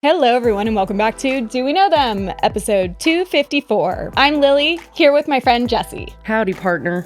Hello, everyone, and welcome back to Do We Know Them, episode 254. I'm Lily, here with my friend Jessie. Howdy, partner.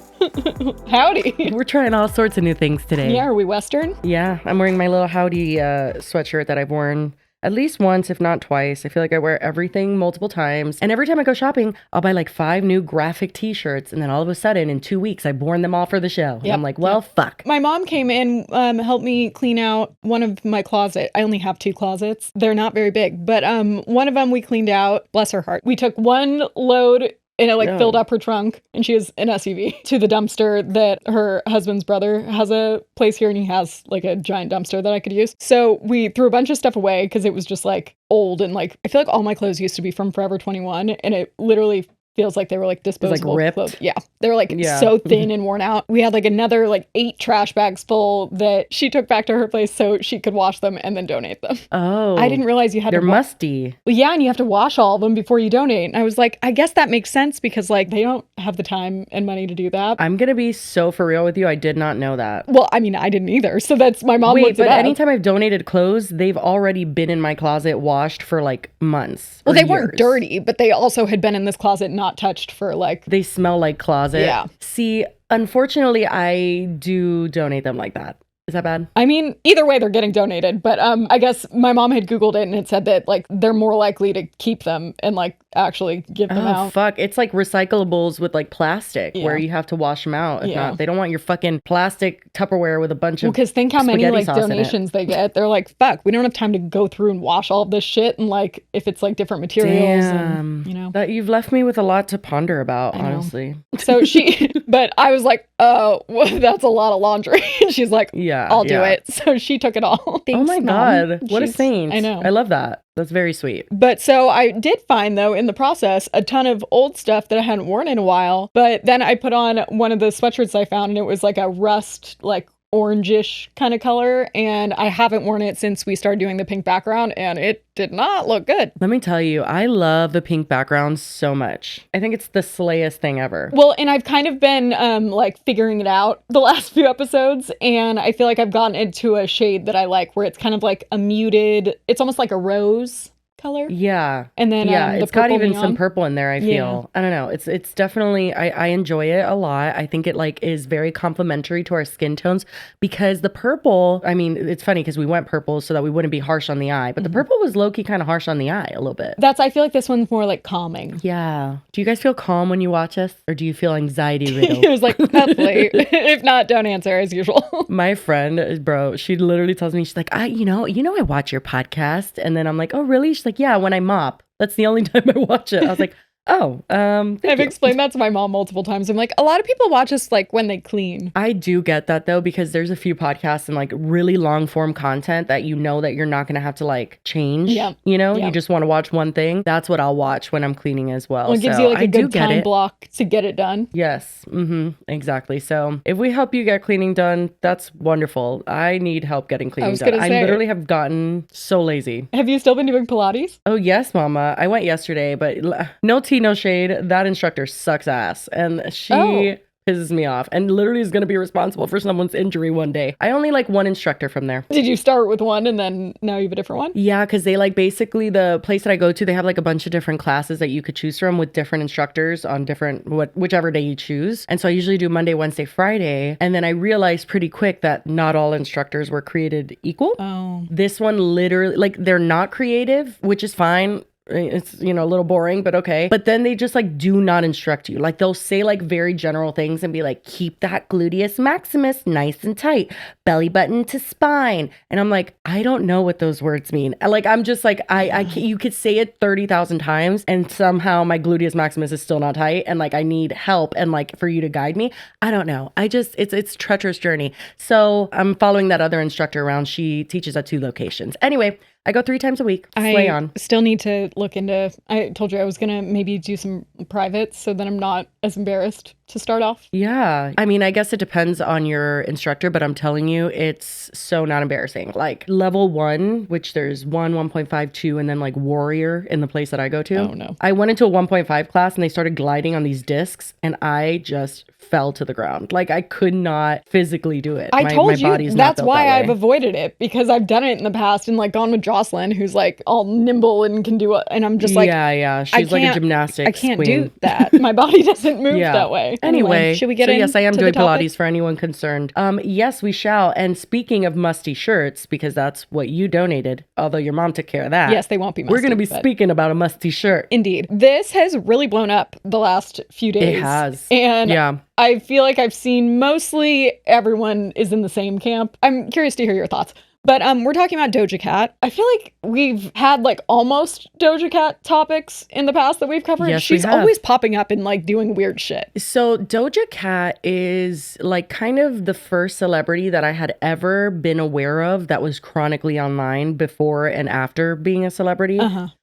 Howdy. We're trying all sorts of new things today. Yeah, are we Western? Yeah, I'm wearing my little howdy sweatshirt that I've worn at least once, if not twice. I feel like I wear everything multiple times. And every time I go shopping, I'll buy like 5 new graphic t-shirts. And then all of a sudden, in 2 weeks, I've worn them all for the show. And I'm like, well, fuck. My mom came in, helped me clean out one of my closet. I only have 2 closets. They're not very big, but one of them we cleaned out. Bless her heart. We took one load and it filled up her trunk, and she has an SUV, to the dumpster that her husband's brother has a place here, and he has like a giant dumpster that I could use. So we threw a bunch of stuff away because it was just like old, and like I feel like all my clothes used to be from Forever 21, and it literally feels like they were like disposable, like ripped clothes. Yeah, they were like so thin and worn out. We had like another like 8 trash bags full that she took back to her place so she could wash them and then donate them. Oh, I didn't realize you had they're musty. Well, yeah, and you have to wash all of them before you donate. And I was like, I guess that makes sense because like they don't have the time and money to do that. I'm gonna be so for real with you. I did not know that. Well, I mean, I didn't either. So that's my mom. Wait, but anytime I've donated clothes, they've already been in my closet washed for like months. Well, they weren't dirty, but they also had been in this closet not touched for like. They smell like closet. Yeah. See, unfortunately, I do donate them like that. Is that bad? I mean, either way, they're getting donated. But I guess my mom had Googled it and it said that like they're more likely to keep them and like actually give them out. Oh, fuck. It's like recyclables with like plastic where you have to wash them out. If not, they don't want your fucking plastic Tupperware with a bunch of because think how many like donations they get. They're like, fuck, we don't have time to go through and wash all of this shit. And like, if it's like different materials, and, you know. That you've left me with a lot to ponder about, honestly. So but I was like, oh, well, that's a lot of laundry. And she's like, I'll do it. So she took it all. Thanks, oh my God. What a saint. I know. I love that. That's very sweet. But so I did find, though, in the process, a ton of old stuff that I hadn't worn in a while. But then I put on one of the sweatshirts I found, and it was like a rust, like orangish kind of color. And I haven't worn it since we started doing the pink background, and it did not look good. Let me tell you, I love the pink background so much. I think it's the slayest thing ever. Well, and I've kind of been like figuring it out the last few episodes, and I feel like I've gotten into a shade that I like where it's kind of like a muted, it's almost like a rose color. Yeah. And then it's got even some purple in there, I feel. I don't know. It's definitely, I enjoy it a lot. I think it like is very complementary to our skin tones because the purple, I mean, it's funny because we went purple so that we wouldn't be harsh on the eye, but the purple was low-key kind of harsh on the eye a little bit. I feel like this one's more like calming. Yeah. Do you guys feel calm when you watch us or do you feel anxiety riddled? It was like, hopefully. If not, don't answer as usual. My friend, bro, she literally tells me, she's like, I watch your podcast. And then I'm like, oh, really? She's like, yeah, when I mop. That's the only time I watch it. I was like, I've explained that to my mom multiple times. I'm like, a lot of people watch us like when they clean. I do get that though, because there's a few podcasts and like really long form content that you know that you're not going to have to like change. Yeah. You know, you just want to watch one thing. That's what I'll watch when I'm cleaning as well. It gives you like a good time block to get it done. Yes. Exactly. So if we help you get cleaning done, that's wonderful. I need help getting cleaning done. I literally have gotten so lazy. Have you still been doing Pilates? Oh yes, mama. I went yesterday, but no tea, no shade. That instructor sucks ass and she pisses me off and literally is going to be responsible for someone's injury one day. I only like one instructor from there. Did you start with one and then now you have a different one? Yeah, because they like basically the place that I go to, they have like a bunch of different classes that you could choose from with different instructors on different, whichever day you choose. And so I usually do Monday, Wednesday, Friday. And then I realized pretty quick that not all instructors were created equal. Oh. This one literally, like they're not creative, which is fine. It's, a little boring, but okay. But then they just like do not instruct you. Like they'll say like very general things and be like, keep that gluteus maximus nice and tight, belly button to spine. And I'm like, I don't know what those words mean. Like, I'm just like, you could say it 30,000 times and somehow my gluteus maximus is still not tight. And like, I need help and like for you to guide me. I don't know. It's treacherous journey. So I'm following that other instructor around. She teaches at 2 locations. Anyway, I go 3 times a week. I still need to look into, I told you I was going to maybe do some privates so that I'm not as embarrassed to start off? Yeah. I mean, I guess it depends on your instructor, but I'm telling you, it's so not embarrassing. Like level 1, which there's 1.5, 2, and then like warrior in the place that I go to. Oh no. I went into a 1.5 class and they started gliding on these discs and I just fell to the ground. Like I could not physically do it. I told you body's that's not built why that I've way. avoided it, because I've done it in the past and like gone with Jocelyn, who's like all nimble and can do it, and I'm just like, yeah. She's like a gymnastics I can't queen. do that. My body doesn't move that way. Anyway, should we get yes, I am doing topic? Pilates for anyone concerned. Yes, we shall. And speaking of musty shirts, because that's what you donated, although your mom took care of that. Yes, they won't be musty. We're going to be speaking about a musty shirt. Indeed. This has really blown up the last few days. It has. And yeah. I feel like I've seen mostly everyone is in the same camp. I'm curious to hear your thoughts. But we're talking about Doja Cat. I feel like we've had like almost Doja Cat topics in the past that we've covered. Yes, She's always popping up and like doing weird shit. So Doja Cat is like kind of the first celebrity that I had ever been aware of that was chronically online before and after being a celebrity.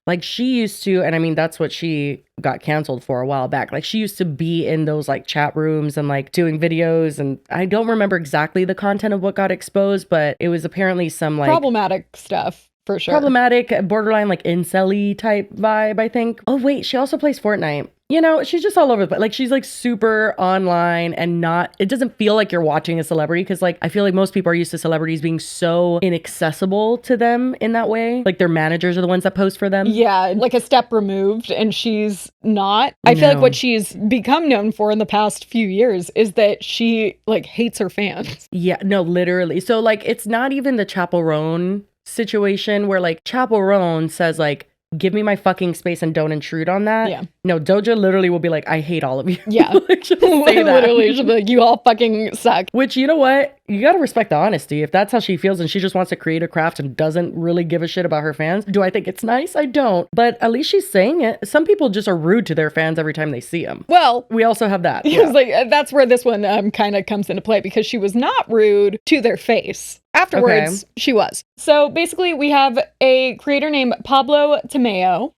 Like she used to, and I mean, that's what she got canceled for a while back. Like she used to be in those like chat rooms and like doing videos. And I don't remember exactly the content of what got exposed, but it was apparently some like problematic stuff. For sure. Problematic, borderline like incel-y type vibe, I think. Oh, wait, she also plays Fortnite. You know, she's just all over the place. Like, she's like super online and not, it doesn't feel like you're watching a celebrity because, like, I feel like most people are used to celebrities being so inaccessible to them in that way. Like, their managers are the ones that post for them. Yeah, like a step removed, and she's not. I feel like what she's become known for in the past few years is that she, like, hates her fans. Yeah, no, literally. So, like, it's not even the Chaperone situation where, like, Chaperone says, like, give me my fucking space and don't intrude on that. Yeah. No, Doja literally will be like, I hate all of you. Yeah. Like, she'll say that. Literally, she'll be like, you all fucking suck. Which, you know what? You gotta respect the honesty. If that's how she feels and she just wants to create a craft and doesn't really give a shit about her fans, do I think it's nice? I don't. But at least she's saying it. Some people just are rude to their fans every time they see them. Well, we also have that. Yeah. It's like, that's where this one kind of comes into play, because she was not rude to their face. Afterwards, she was. So basically, we have a creator named Pablo Tamayo.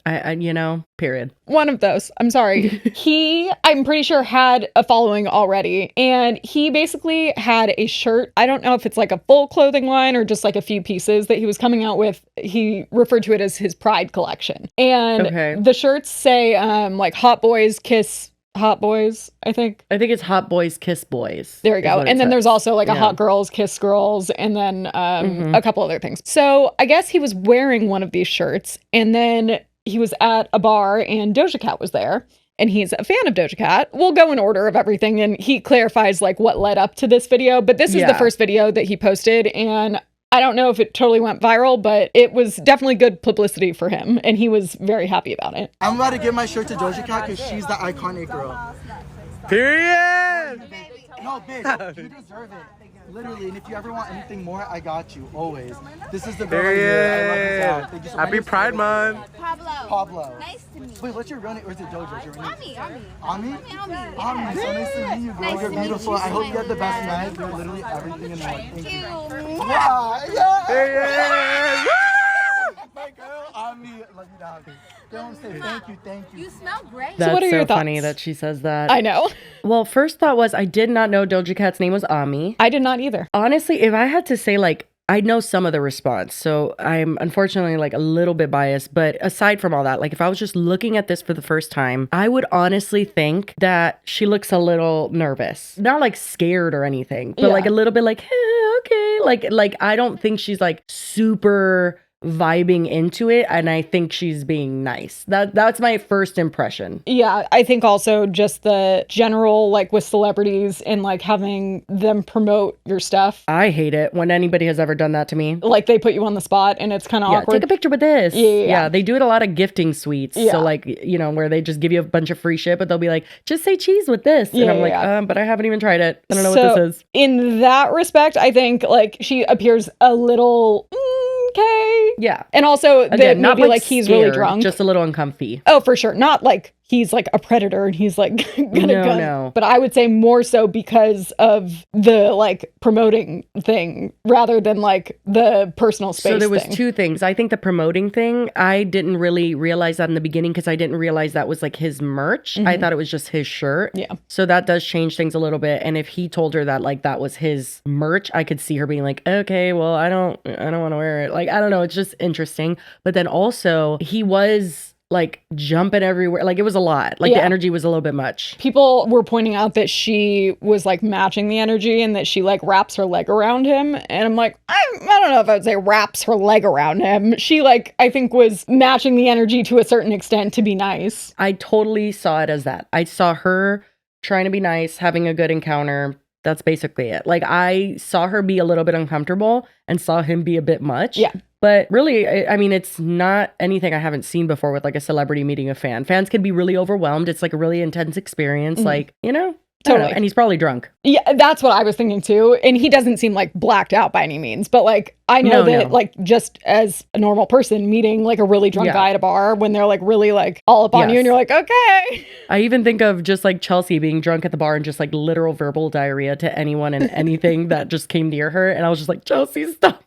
I you know, period. One of those. I'm sorry. He, I'm pretty sure, had a following already. And he basically had a shirt. I don't know if it's like a full clothing line or just like a few pieces that he was coming out with. He referred to it as his Pride collection. And the shirts say like Hot Boys Kiss Hot Boys, I think. I think it's Hot Boys Kiss Boys. There we go. And then there's also like a Hot Girls Kiss Girls, and then a couple other things. So I guess he was wearing one of these shirts, and then he was at a bar and Doja Cat was there. And he's a fan of Doja Cat. We'll go in order of everything, and he clarifies like what led up to this video. But this is the first video that he posted, and I don't know if it totally went viral, but it was definitely good publicity for him, and he was very happy about it. I'm about to give my shirt to Doja Cat because she's the iconic girl. Period! No, bitch, you deserve it. Literally, and if you ever want anything more, I got you, always. This is the girl right here. I love this out. Thank you so much. Happy Pride Month. Pablo. Nice to meet you. Wait, what's your real name? Or is it Doja? Your real name? Ami. Ami, so nice to meet you, girl. Nice You're to meet beautiful. you I hope you too. have the best night. You're literally everything in one. Thank you. Yeah. Period. My girl, Ami. Love you down. Don't say thank you. You smell great. That's what are your so thoughts? funny that she says that. I know. Well, first thought was I did not know Doja Cat's name was Ami. I did not either. Honestly, if I had to say, like, I know some of the response, so I'm unfortunately like a little bit biased, but aside from all that, like if I was just looking at this for the first time, I would honestly think that she looks a little nervous. Not like scared or anything, but like a little bit like, okay. Like I don't think she's like super vibing into it, and I think she's being nice. That's my first impression. Yeah, I think also just the general, like with celebrities and like having them promote your stuff. I hate it when anybody has ever done that to me. Like they put you on the spot and it's kind of awkward. Take a picture with this. Yeah. They do it a lot of gifting suites. Yeah. So like, you know, where they just give you a bunch of free shit, but they'll be like, just say cheese with this. And I'm like, but I haven't even tried it. I don't know what this is. In that respect, I think like she appears a little okay. Yeah. And also Again, maybe not like he's scared, really drunk. just a little uncomfy. Oh, for sure. Not like he's like a predator and he's like gonna go. No. But I would say more so because of the like promoting thing rather than like the personal space. So there was thing. two things. I think the promoting thing, I didn't really realize that in the beginning because I didn't realize that was like his merch. I thought it was just his shirt. Yeah. So that does change things a little bit. And if he told her that like that was his merch, I could see her being like, okay, well, I don't want to wear it. Like, I don't know. It's just interesting. But then also he was like jumping everywhere. Like it was a lot. Like the energy was a little bit much. People were pointing out that she was like matching the energy and that she like wraps her leg around him. And I'm like, I don't know if I would say wraps her leg around him. She like, I think was matching the energy to a certain extent to be nice. I totally saw it as that. I saw her trying to be nice, having a good encounter. That's basically it. Like I saw her be a little bit uncomfortable and saw him be a bit much. Yeah. But really, I mean, it's not anything I haven't seen before with like a celebrity meeting a fan. Fans can be really overwhelmed. It's like a really intense experience. Like, you know, totally. And he's probably drunk. Yeah, that's what I was thinking too. And he doesn't seem like blacked out by any means. But like, I know that like just as a normal person meeting like a really drunk guy at a bar when they're like really like all up on you and you're like, okay. I even think of just like Chelsea being drunk at the bar and just like literal verbal diarrhea to anyone and anything that just came near her. And I was just like, Chelsea, stop.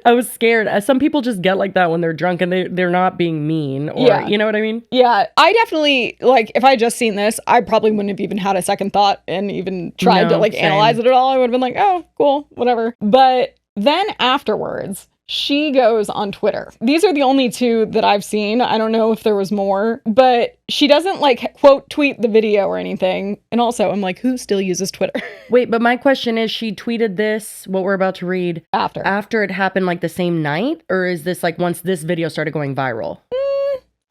I was scared. Some people just get like that when they're drunk and they're not being mean or you know what I mean? Yeah. I definitely like if I had just seen this, I probably wouldn't have even had a second thought and even tried to like analyze it at all. I would have been like, oh, cool, whatever. But then afterwards, she goes on Twitter. These are the only two that I've seen. I don't know if there was more, but she doesn't like quote tweet the video or anything. And also I'm like, who still uses Twitter? Wait, but my question is, she tweeted this, what we're about to read, after it happened like the same night? Or is this like once this video started going viral?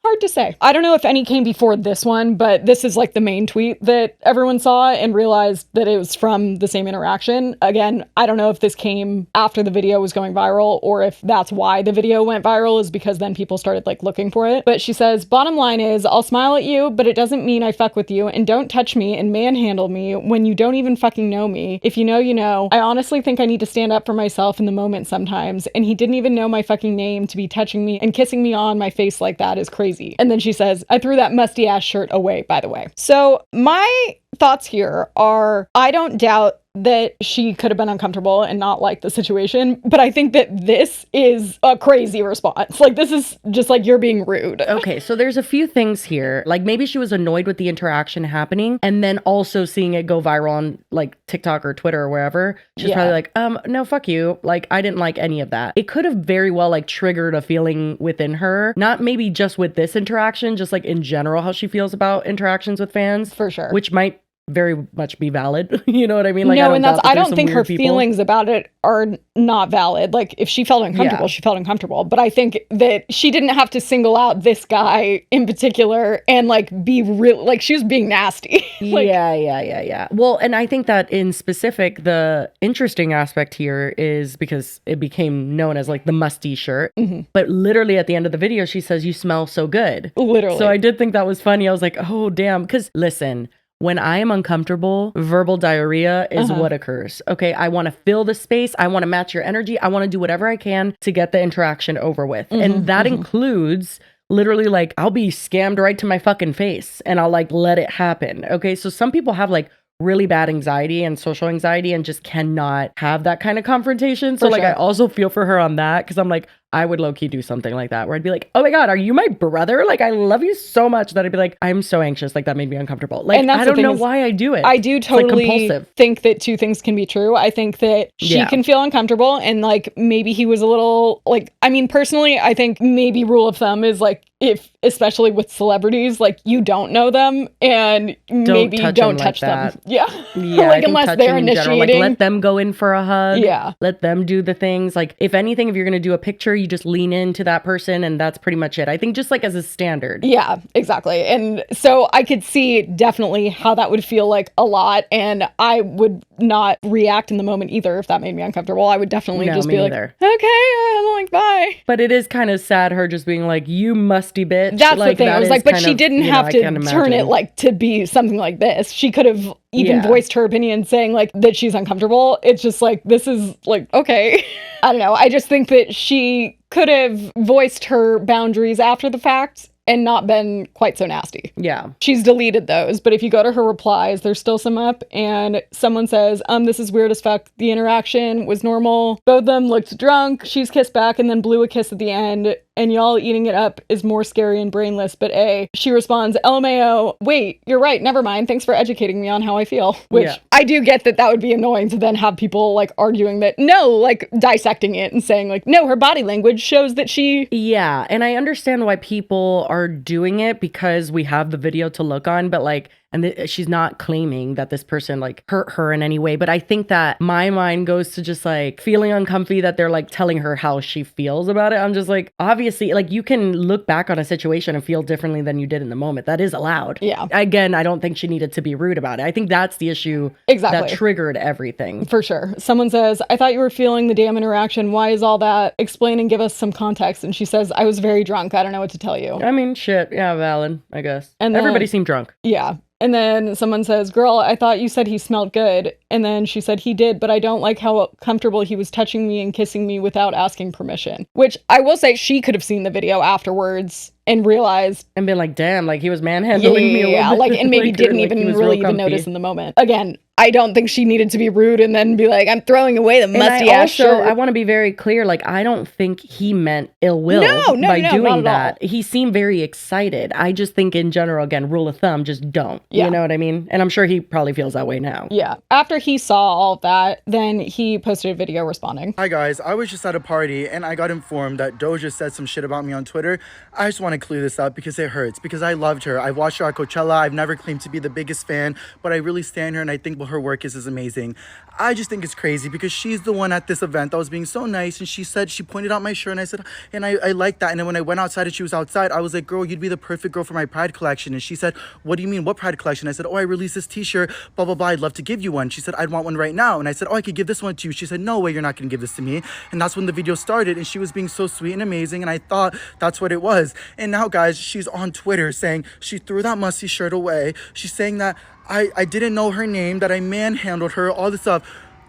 Hard to say. I don't know if any came before this one, but this is like the main tweet that everyone saw and realized that it was from the same interaction. Again, I don't know if this came after the video was going viral or if that's why the video went viral is because then people started like looking for it. But she says, bottom line is I'll smile at you, but it doesn't mean I fuck with you, and don't touch me and manhandle me when you don't even fucking know me. If you know, you know. I honestly think I need to stand up for myself in the moment sometimes, and he didn't even know my fucking name to be touching me and kissing me on my face like that is crazy. And then she says, I threw that musty ass shirt away, by the way. So my thoughts here are, I don't doubt that she could have been uncomfortable and not like the situation, but I think that this is a crazy response. Like, this is just like, you're being rude. Okay, so there's a few things here. Like, maybe she was annoyed with the interaction happening and then also seeing it go viral on like TikTok or Twitter or wherever. She's probably like, no, fuck you. Like, I didn't like any of that. It could have very well like triggered a feeling within her, not maybe just with this interaction, just like in general, how she feels about interactions with fans. For sure. Which might very much be valid. You know what I mean? Like, no, I don't think her feelings about it are not valid. Like, if she felt uncomfortable, she felt uncomfortable. But I think that she didn't have to single out this guy in particular and like be real. Like, she was being nasty. Like, yeah. Well, and I think that in specific, the interesting aspect here is because it became known as like the musty shirt. But literally at the end of the video, she says, "You smell so good." Literally. So I did think that was funny. I was like, oh, damn. Because listen, when I am uncomfortable, verbal diarrhea is what occurs. Okay, I want to fill the space. I want to match your energy. I want to do whatever I can to get the interaction over with. And that includes literally like, I'll be scammed right to my fucking face and I'll like let it happen. Okay, so some people have like really bad anxiety and social anxiety and just cannot have that kind of confrontation. So like, I also feel for her on that because I'm like, I would low-key do something like that where I'd be like, oh my God, are you my brother? Like, I love you so much that I'd be like, I'm so anxious. Like, that made me uncomfortable. Like, I don't know why I do it. I do totally think that two things can be true. I think that she can feel uncomfortable and like maybe he was a little like, I mean, personally, I think maybe rule of thumb is like, if, especially with celebrities, like you don't know them and maybe don't touch them. Yeah. Like unless they're initiating. Like, let them go in for a hug. Yeah. Let them do the things. Like, if anything, if you're going to do a picture, you just lean into that person and that's pretty much it. I think just like as a standard. Yeah, exactly. And so I could see definitely how that would feel like a lot. And I would not react in the moment either if that made me uncomfortable. I would definitely just be like, okay, I'm like, bye. But it is kind of sad her just being like, you musty bitch. That's like, the thing. I was like, but she didn't have to turn it like to be something like this. She could have even voiced her opinion saying like that she's uncomfortable. It's just like, this is like, okay. I don't know. I just think that she could have voiced her boundaries after the fact and not been quite so nasty. Yeah. She's deleted those, but if you go to her replies, there's still some up, and someone says, this is weird as fuck. The interaction was normal. Both of them looked drunk. She's kissed back and then blew a kiss at the end, and y'all eating it up is more scary and brainless, but A. She responds, LMAO, wait, you're right, never mind. Thanks for educating me on how I feel. Which I do get that would be annoying to then have people like arguing that, no, like dissecting it and saying like, no, her body language shows that she... Yeah, and I understand why people are doing it because we have the video to look on, but like, and she's not claiming that this person like hurt her in any way, but I think that my mind goes to just like feeling uncomfy that they're like telling her how she feels about it. I'm just like, obviously, like you can look back on a situation and feel differently than you did in the moment. That is allowed. Yeah. Again, I don't think she needed to be rude about it. I think that's the issue that triggered everything. For sure. Someone says, I thought you were feeling the damn interaction. Why is all that? Explain and give us some context. And she says, I was very drunk. I don't know what to tell you. I mean, shit. Yeah, valid, I guess. And then, everybody seemed drunk. Yeah. And then someone says, girl, I thought you said he smelled good. And then she said he did, but I don't like how comfortable he was touching me and kissing me without asking permission. Which I will say she could have seen the video afterwards and realized. And been like, damn, like he was manhandling me a little bit. Like, and maybe like, didn't like even really even notice in the moment. Again, I don't think she needed to be rude and then be like, I'm throwing away the musty ass shirt. I want to be very clear. Like, I don't think he meant ill will by doing that. He seemed very excited. I just think in general, again, rule of thumb, just don't. Yeah. You know what I mean? And I'm sure he probably feels that way now. Yeah. After he saw all of that, then he posted a video responding. Hi guys, I was just at a party and I got informed that Doja said some shit about me on Twitter. I just want to clear this up because it hurts, because I loved her. I watched her at Coachella. I've never claimed to be the biggest fan, but I really stand her and I think her work is amazing. I just think it's crazy because she's the one at this event that was being so nice, and she said, she pointed out my shirt, and I said, and I like that. And then when I went outside and she was outside, I was like, girl, you'd be the perfect girl for my Pride collection. And she said, what do you mean, what Pride collection? I said, oh, I released this t-shirt, blah blah blah, I'd love to give you one. She said, I'd want one right now. And I said, oh, I could give this one to you. She said, no way, you're not gonna give this to me. And that's when the video started, and she was being so sweet and amazing, and I thought that's what it was. And now guys, she's on Twitter saying she threw that musty shirt away. She's saying that I didn't know her name, that I manhandled her, all this stuff.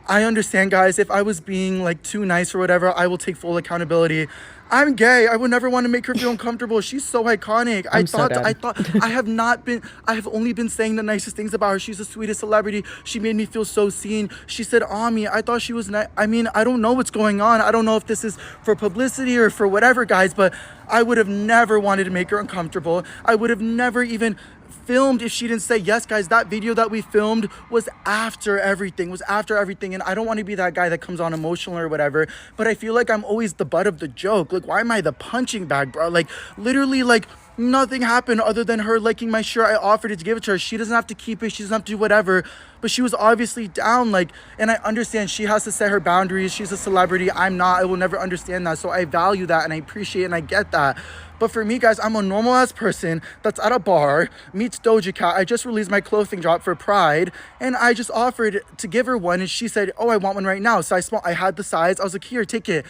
I understand, guys, if I was being like too nice or whatever, I will take full accountability. I'm gay. I would never want to make her feel uncomfortable. She's so iconic. I thought I have only been saying the nicest things about her. She's the sweetest celebrity. She made me feel so seen. She said, Ami, I thought she was nice. I mean, I don't know what's going on. I don't know if this is for publicity or for whatever, guys, but I would have never wanted to make her uncomfortable. I would have never even filmed if she didn't say yes. Guys, that video that we filmed was after everything, and I don't want to be that guy that comes on emotional or whatever, but I feel like I'm always the butt of the joke. Like, why am I the punching bag, bro? Like, literally, like, nothing happened other than her liking my shirt. I offered it to give it to her. She doesn't have to keep it. She doesn't have to do whatever. But she was obviously down. Like, and I understand she has to set her boundaries. She's a celebrity. I'm not. I will never understand that. So I value that and I appreciate it and I get that. But for me, guys, I'm a normal ass person that's at a bar, meets Doja Cat. I just released my clothing drop for Pride, and I just offered to give her one, and she said, oh, I want one right now. So I had the size. I was like, here, take it.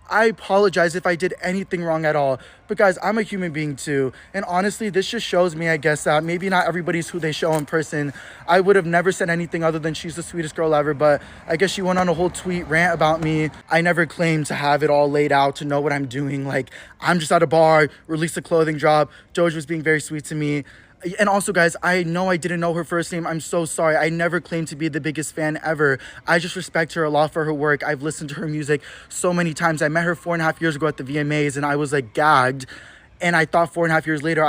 I apologize if I did anything wrong at all. But guys, I'm a human being too. And honestly, this just shows me, I guess, that maybe not everybody's who they show in person. I would have never said anything other than she's the sweetest girl ever. But I guess she went on a whole tweet rant about me. I never claimed to have it all laid out, to know what I'm doing. Like, I'm just at a bar, released a clothing drop. Doja was being very sweet to me. And also, guys, I know I didn't know her first name. I'm so sorry. I never claimed to be the biggest fan ever. I just respect her a lot for her work. I've listened to her music so many times. I met her 4.5 years ago at the VMAs, and I was like gagged. And I thought 4.5 years later,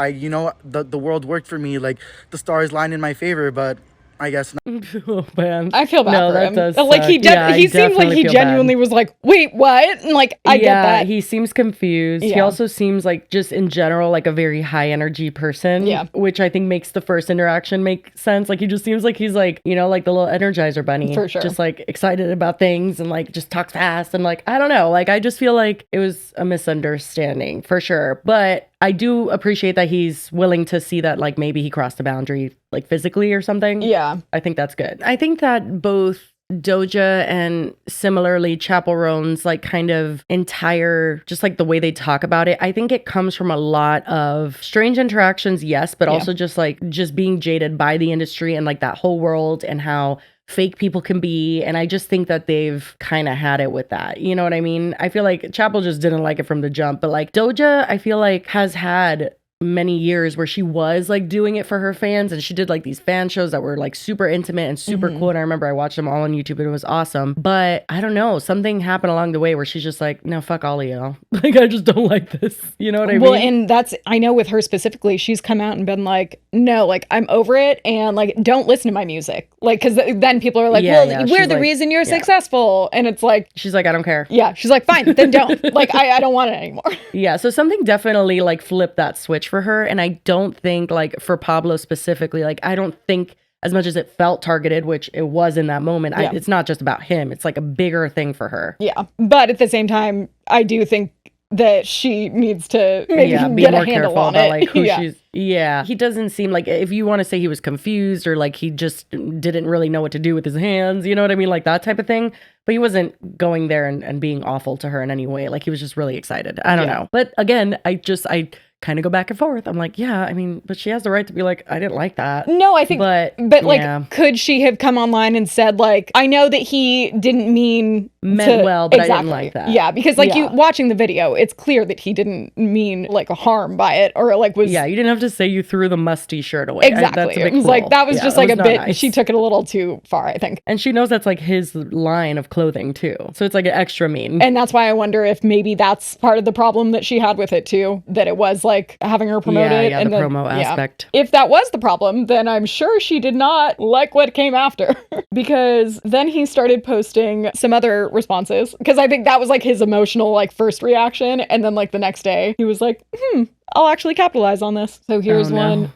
the world worked for me. Like, the stars lined in my favor, but I guess not. Oh, man. I feel bad for him. Does like, he seemed like he genuinely was like, wait, what? And like, I get that. He seems confused. Yeah. He also seems like, just in general, like a very high energy person. Yeah. Which I think makes the first interaction make sense. Like, he just seems like he's like, you know, like the little Energizer bunny. For sure. Just like excited about things and like just talks fast. And like, I don't know. Like, I just feel like it was a misunderstanding for sure. But I do appreciate that he's willing to see that, like, maybe he crossed a boundary, like, physically or something. Yeah. I think that's good. I think that both Doja and similarly Chappell Roan's, like, kind of entire, just like the way they talk about it, I think it comes from a lot of strange interactions, yes, but also just being jaded by the industry and like that whole world and how fake people can be. And I just think that they've kind of had it with that. You know what I mean? I feel like Chappell just didn't like it from the jump, but like Doja, I feel like has had many years where she was like doing it for her fans, and she did like these fan shows that were like super intimate and super cool. And I remember I watched them all on YouTube and it was awesome. But I don't know, something happened along the way where she's just like, no, fuck all of y'all. Like, I just don't like this. You know what I mean? Well, and that's, I know with her specifically, she's come out and been like, no, like, I'm over it, and like, don't listen to my music. Like, because then people are like, we're the reason you're successful. And it's like, she's like, I don't care. Yeah, she's like, fine, then don't. Like, I don't want it anymore. Yeah, so something definitely like flipped that switch for her. And I don't think like for Pablo specifically, like, I don't think as much as it felt targeted, which it was in that moment, it's not just about him. It's like a bigger thing for her. Yeah, but at the same time, I do think that she needs to maybe be more a handle careful on about it. like who she's. Yeah, he doesn't seem like, if you want to say he was confused or like he just didn't really know what to do with his hands, you know what I mean, like that type of thing. But he wasn't going there and being awful to her in any way. Like, he was just really excited. I don't know. But again, I kind of go back and forth. I'm like, yeah, I mean, but she has the right to be like, I didn't like that. No, I think, but like, could she have come online and said like, I know that he didn't meant well, but I didn't like that. Yeah, because like you watching the video, it's clear that he didn't mean like a harm by it, or like was. Yeah, you didn't have to say you threw the musty shirt away. Exactly. It was like, that was just like a bit, nice. She took it a little too far, I think. And she knows that's like his line of clothing too. So it's like an extra mean. And that's why I wonder if maybe that's part of the problem that she had with it too, that it was like having her promote it. Yeah, and the promo aspect. If that was the problem, then I'm sure she did not like what came after. Because then he started posting some other responses, because I think that was like his emotional like first reaction. And then like the next day he was like, I'll actually capitalize on this. So here's one.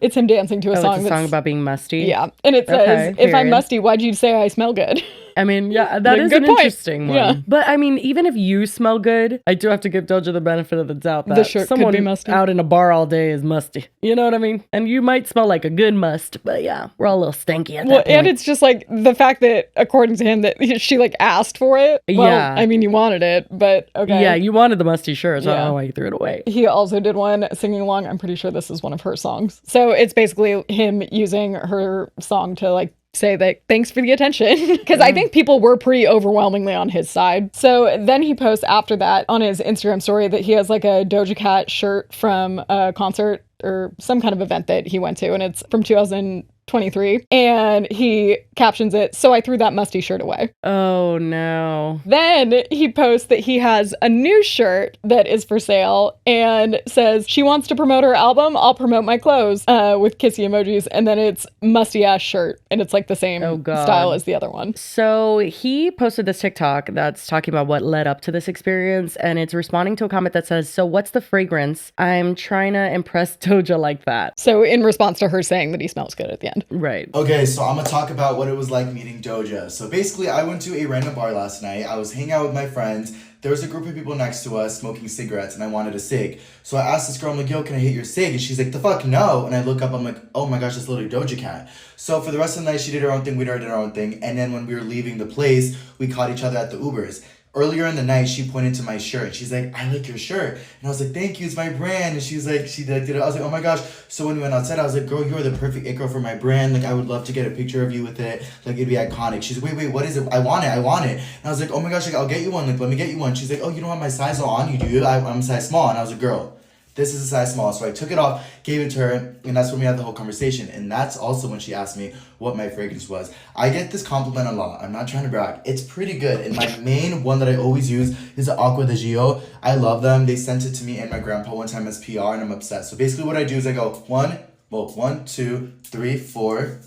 It's him dancing to a song. It's a song about being musty. Yeah. And it says, if I'm musty, why'd you say I smell good? I mean, yeah, that is an interesting one. Yeah. But I mean, even if you smell good, I do have to give Doja the benefit of the doubt that the shirt someone could be musty. Out in a bar all day is musty. You know what I mean? And you might smell like a good must, but yeah, we're all a little stanky at that point. And it's just like the fact that, according to him, that she like asked for it. Well, yeah. I mean, you wanted it, but okay. Yeah, you wanted the musty shirt, so I don't know why you threw it away. He also did one singing along. I'm pretty sure this is one of her songs. So it's basically him using her song to like say that thanks for the attention, because I think people were pretty overwhelmingly on his side. So then he posts after that on his Instagram story that he has like a Doja Cat shirt from a concert or some kind of event that he went to, and it's from 2023, and he captions it, so I threw that musty shirt away. Oh no. Then he posts that he has a new shirt that is for sale and says, she wants to promote her album, I'll promote my clothes, with kissy emojis, and then it's musty ass shirt, and it's like the same style as the other one. So he posted this TikTok that's talking about what led up to this experience, and it's responding to a comment that says, so what's the fragrance? I'm trying to impress Doja like that. So in response to her saying that he smells good at the end. Right. Okay, so I'm gonna talk about what it was like meeting Doja. So basically, I went to a random bar last night. I was hanging out with my friends. There was a group of people next to us smoking cigarettes, and I wanted a cig. So I asked this girl, I'm like, yo, can I hit your cig? And she's like, the fuck no. And I look up, I'm like, oh my gosh, that's literally Doja Cat. So for the rest of the night, she did her own thing, we did our own thing. And then when we were leaving the place, we caught each other at the Ubers. Earlier in the night, she pointed to my shirt. She's like, I like your shirt. And I was like, thank you, it's my brand. And she's like, she did it. I was like, oh my gosh. So when we went outside, I was like, girl, you're the perfect it girl for my brand. Like, I would love to get a picture of you with it. Like, it'd be iconic. She's like, wait, what is it? I want it. And I was like, oh my gosh, like, I'll get you one. Like, let me get you one. She's like, oh, you don't have my size on you, do you? I'm a size small. And I was like, girl, this is a size small. So I took it off, gave it to her, and that's when we had the whole conversation. And that's also when she asked me what my fragrance was. I get this compliment a lot. I'm not trying to brag. It's pretty good. And my main one that I always use is the Aqua de Gio. I love them. They sent it to me and my grandpa one time as PR, and I'm obsessed. So basically what I do is I go 1, 2, 3, 4,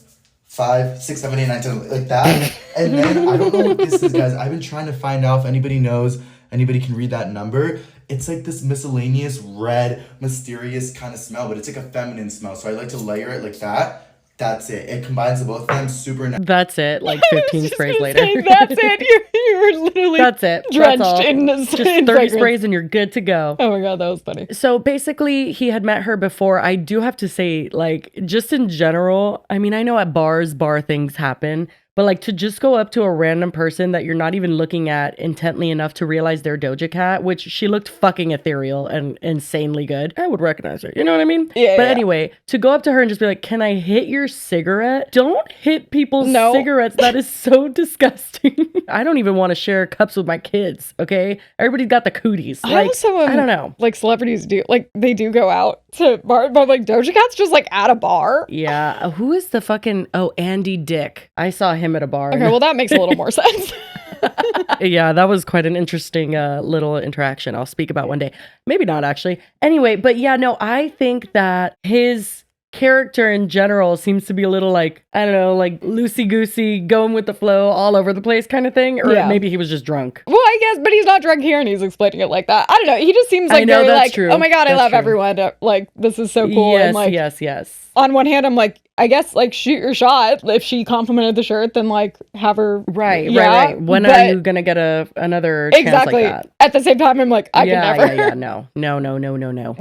5, 6, 7, 8, 9, 10, like that. And then I don't know what this is, guys. I've been trying to find out if anybody knows, anybody can read that number. It's like this miscellaneous red, mysterious kind of smell, but it's like a feminine smell. So I like to layer it like that. That's it. It combines the both of them super nice. That's it. Like 15 sprays later. That's it. You're literally that's it. drenched That's in just 30 fragrance. sprays and you're good to go. Oh my God, that was funny. So basically, he had met her before. I do have to say, like, just in general, I mean, I know at bars, bar things happen. But like to just go up to a random person that you're not even looking at intently enough to realize they're Doja Cat, which she looked fucking ethereal and insanely good. I would recognize her. You know what I mean? Yeah. But anyway, to go up to her and just be like, can I hit your cigarette? Don't hit people's cigarettes. That is so disgusting. I don't even want to share cups with my kids. Okay. Everybody's got the cooties. Like, I don't know. Like celebrities do, like they do go out to bar, but like Doja Cat's just like at a bar. Yeah. Who is the fucking Andy Dick? I saw him at a bar. Okay, well that makes a little more sense. Yeah, that was quite an interesting little interaction I'll speak about one day. Maybe not actually. Anyway, but yeah, no, I think that his character in general seems to be a little like, I don't know, like loosey-goosey, going with the flow, all over the place kind of thing. Or maybe he was just drunk. Well, I guess, but he's not drunk here and he's explaining it like that. I don't know. He just seems like I know, very that's like, true. oh my God, I That's love true. everyone. Like, this is so cool. Yes, and like, yes. on one hand, I'm like, I guess like shoot your shot. If she complimented the shirt, then like have her. Right. When but are you going to get another chance exactly. like that? At the same time, I'm like, I could never. Yeah, no.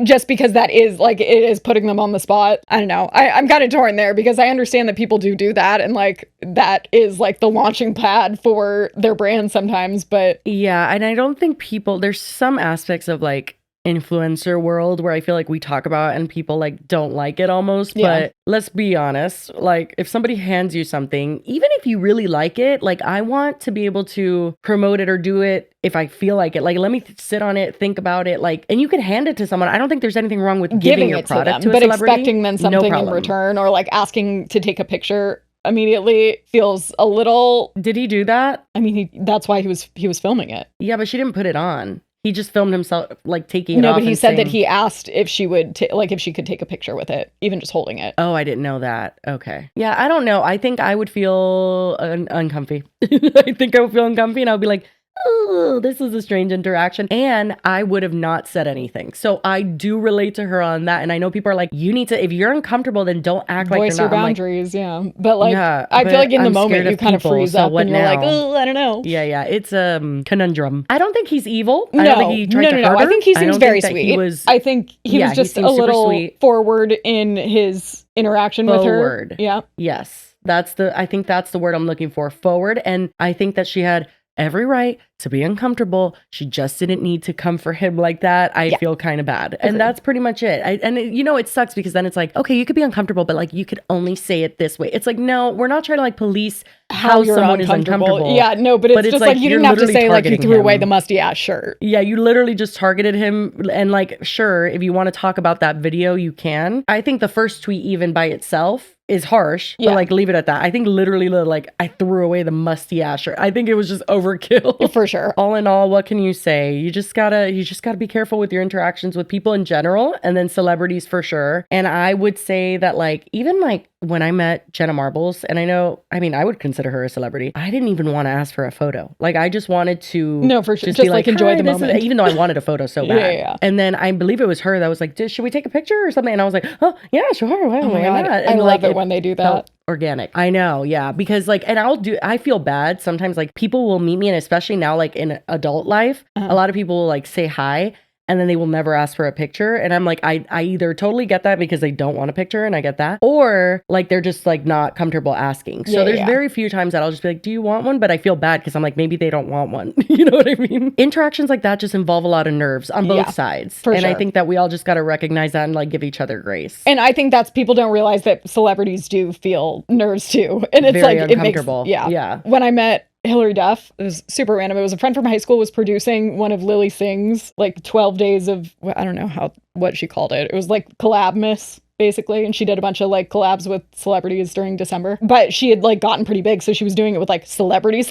Just because that is like, it is putting them on the spot. I don't know. I'm kind of torn there because I understand that people do that. And like, that is like the launching pad for their brand sometimes. But yeah, and I don't think there's some aspects of like influencer world where I feel like we talk about and people like don't like it almost. Yeah. But let's be honest, like if somebody hands you something, even if you really like it, like I want to be able to promote it or do it if I feel like it. Like let me sit on it, think about it, like, and you can hand it to someone. I don't think there's anything wrong with giving your it product to them, to a but celebrity. expecting then something in return or like asking to take a picture immediately feels a little. Did he do that? I mean, that's why he was filming it. Yeah, but she didn't put it on. He just filmed himself like taking it no, off. No, but he and said that saying, he asked if she would like if she could take a picture with it, even just holding it. Oh, I didn't know that. Okay. Yeah, I don't know. I think I would feel uncomfy. I think I would feel uncomfy and I would be like, oh, this is a strange interaction. And I would have not said anything. So I do relate to her on that. And I know people are like, you need to, if you're uncomfortable, then don't act like you're not. Voice your boundaries, yeah. But like, yeah, I feel like in the moment you kind of people, freeze up and you're like, oh, I don't know. Yeah. It's a conundrum. I don't think he's evil. No, I don't think he tried to hurt her. I think he seems very think sweet. I think he was just a little forward in his interaction with her. Yeah. Yes. I think that's the word I'm looking for. Forward. And I think that she had every right to be uncomfortable. She just didn't need to come for him like that. I feel kind of bad. And that's pretty much it. It sucks because then it's like, okay, you could be uncomfortable, but like you could only say it this way. It's like, no, we're not trying to like police how someone is uncomfortable. Yeah, no, but it's just like you didn't have to say like you threw away the musty ass shirt. Yeah, you literally just targeted him. And like, sure, if you want to talk about that video, you can. I think the first tweet even by itself is harsh, but like leave it at that. I think literally like I threw away the musty ass shirt. I think it was just overkill. For sure. All in all, what can you say? You just gotta be careful with your interactions with people in general and then celebrities for sure. And I would say that like even like when I met Jenna Marbles, and I would consider her a celebrity. I didn't even want to ask for a photo. Like I just wanted to for sure. Just like enjoy the moment. Even though I wanted a photo so bad. Yeah. And then I believe it was her that was like, should we take a picture or something? And I was like, oh yeah, sure. Why not? And I love it when they do that. Organic. I know. Yeah. Because like, and I feel bad sometimes, like people will meet me, and especially now, like in adult life, a lot of people will like say hi and then they will never ask for a picture. And I'm like, I either totally get that because they don't want a picture, and I get that, or like they're just like not comfortable asking. So there's very few times that I'll just be like, do you want one? But I feel bad because I'm like, maybe they don't want one. You know what I mean? Interactions like that just involve a lot of nerves on both sides. For and sure. I think that we all just got to recognize that and like give each other grace. And I think that's, people don't realize that celebrities do feel nerves too. And it's very like, uncomfortable. It makes, yeah. When I met Hillary Duff, it was super random. It was a friend from high school was producing one of Lily Singh's like 12 days of, I don't know what she called it. It was like collabmas basically. And she did a bunch of like collabs with celebrities during December, but she had like gotten pretty big. So she was doing it with like celebrities.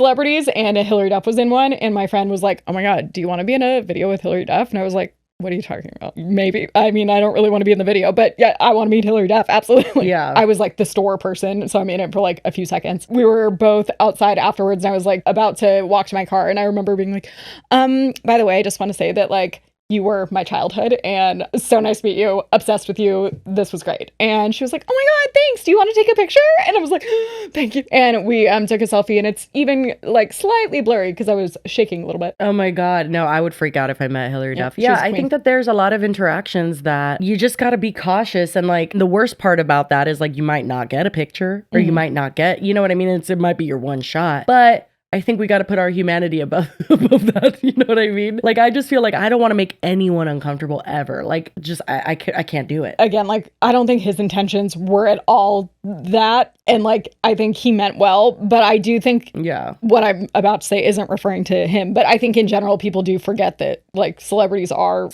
And Hillary Duff was in one. And my friend was like, oh my God, do you want to be in a video with Hillary Duff? And I was like, what are you talking about? Maybe. I mean, I don't really want to be in the video, but yeah, I want to meet Hillary Duff. Absolutely. Yeah. I was like the store person, so I'm in it for like a few seconds. We were both outside afterwards, and I was like about to walk to my car, and I remember being like, by the way, I just want to say that like you were my childhood and so nice to meet you, obsessed with you, this was great. And she was like, oh my God, thanks, do you want to take a picture? And I was like, thank you. And we took a selfie, and it's even like slightly blurry because I was shaking a little bit. Oh my God, no, I would freak out if I met Hillary Duff. Yeah, I think that there's a lot of interactions that you just got to be cautious. And like the worst part about that is like you might not get a picture, or you might not get, you know what I mean? It might be your one shot, but I think we got to put our humanity above that. You know what I mean? Like, I just feel like I don't want to make anyone uncomfortable ever. Like, just, I can't do it. Again, like, I don't think his intentions were at all that. And like, I think he meant well, but I do think what I'm about to say isn't referring to him. But I think in general, people do forget that like celebrities are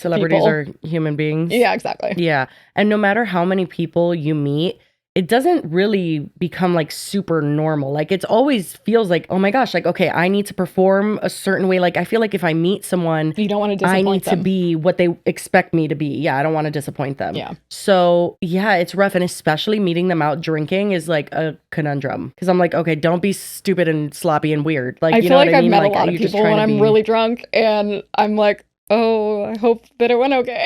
human beings. Yeah, exactly. Yeah. And no matter how many people you meet, it doesn't really become like super normal. Like it's always feels like, oh my gosh, like, okay, I need to perform a certain way. Like I feel like if I meet someone, you don't want to disappoint I need them. to be what they expect me to be. Yeah, I don't want to disappoint them. Yeah. So yeah, it's rough. And especially meeting them out drinking is like a conundrum. Because I'm like, okay, don't be stupid and sloppy and weird. Like, I feel like I've met like, a lot of people when I'm really drunk and I'm like, oh, I hope that it went okay.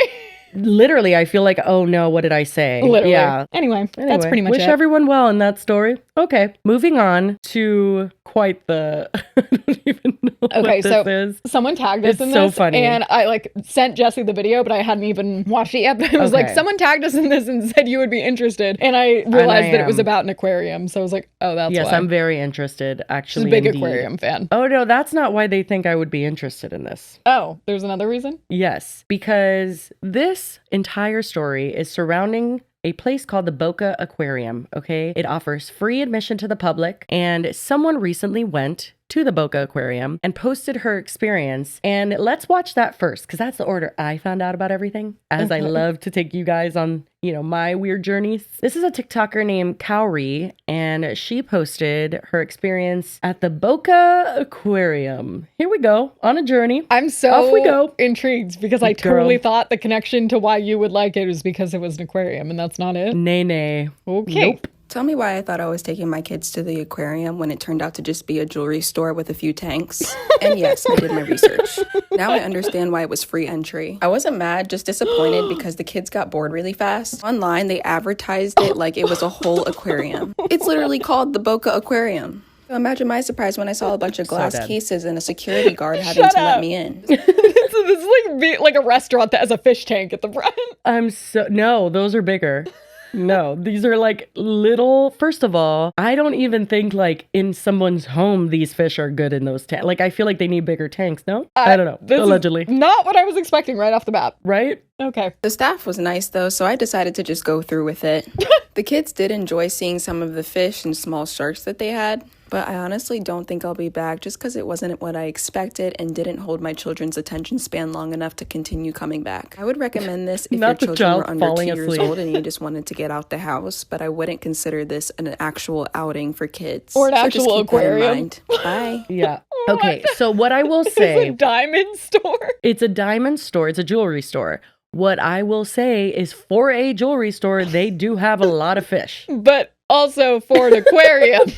Literally, I feel like, oh no, what did I say? Literally. Yeah. Anyway, that's pretty much wish it. everyone well in that story. Okay, moving on to quite the. I don't even know what this is. Someone tagged us in this. It's so funny. And I like sent Jesse the video, but I hadn't even watched it yet. But I was like, someone tagged us in this and said you would be interested. And I realized that it was about an aquarium. So I was like, oh, that's why. Yes, I'm very interested, actually. She's a big aquarium fan. Oh, no, that's not why they think I would be interested in this. Oh, there's another reason? Yes, because this entire story is surrounding a place called the Boca Aquarium, okay? It offers free admission to the public, and someone recently went to the Boca Aquarium and posted her experience. And let's watch that first, because that's the order I found out about everything, as I love to take you guys on, you know, my weird journeys. This is a TikToker named Cowrie, and she posted her experience at the Boca Aquarium. Here we go, on a journey. I'm so off we go. Intrigued, because I totally thought the connection to why you would like it was because it was an aquarium, and that's not it. Nay. Okay. Nope. Tell me why I thought I was taking my kids to the aquarium when it turned out to just be a jewelry store with a few tanks. And yes, I did my research. Now I understand why it was free entry. I wasn't mad, just disappointed because the kids got bored really fast. Online, they advertised it like it was a whole aquarium. It's literally called the Boca Aquarium. So imagine my surprise when I saw a bunch of glass cases and a security guard having to let me in. This is like a restaurant that has a fish tank at the front. No, those are bigger. No, these are like little. First of all, I don't even think like in someone's home these fish are good in those tanks. Like I feel like they need bigger tanks. No, I don't know. This allegedly, is not what I was expecting right off the bat. Right? Okay. The staff was nice though, so I decided to just go through with it. The kids did enjoy seeing some of the fish and small sharks that they had, but I honestly don't think I'll be back just because it wasn't what I expected and didn't hold my children's attention span long enough to continue coming back. I would recommend this if your children were under 2 years old and you just wanted to get out the house, but I wouldn't consider this an actual outing for kids. Or an actual aquarium. Bye. Yeah. Okay, so what I will say... It's a diamond store. It's a diamond store. It's a jewelry store. What I will say is for a jewelry store, they do have a lot of fish. But also for an aquarium.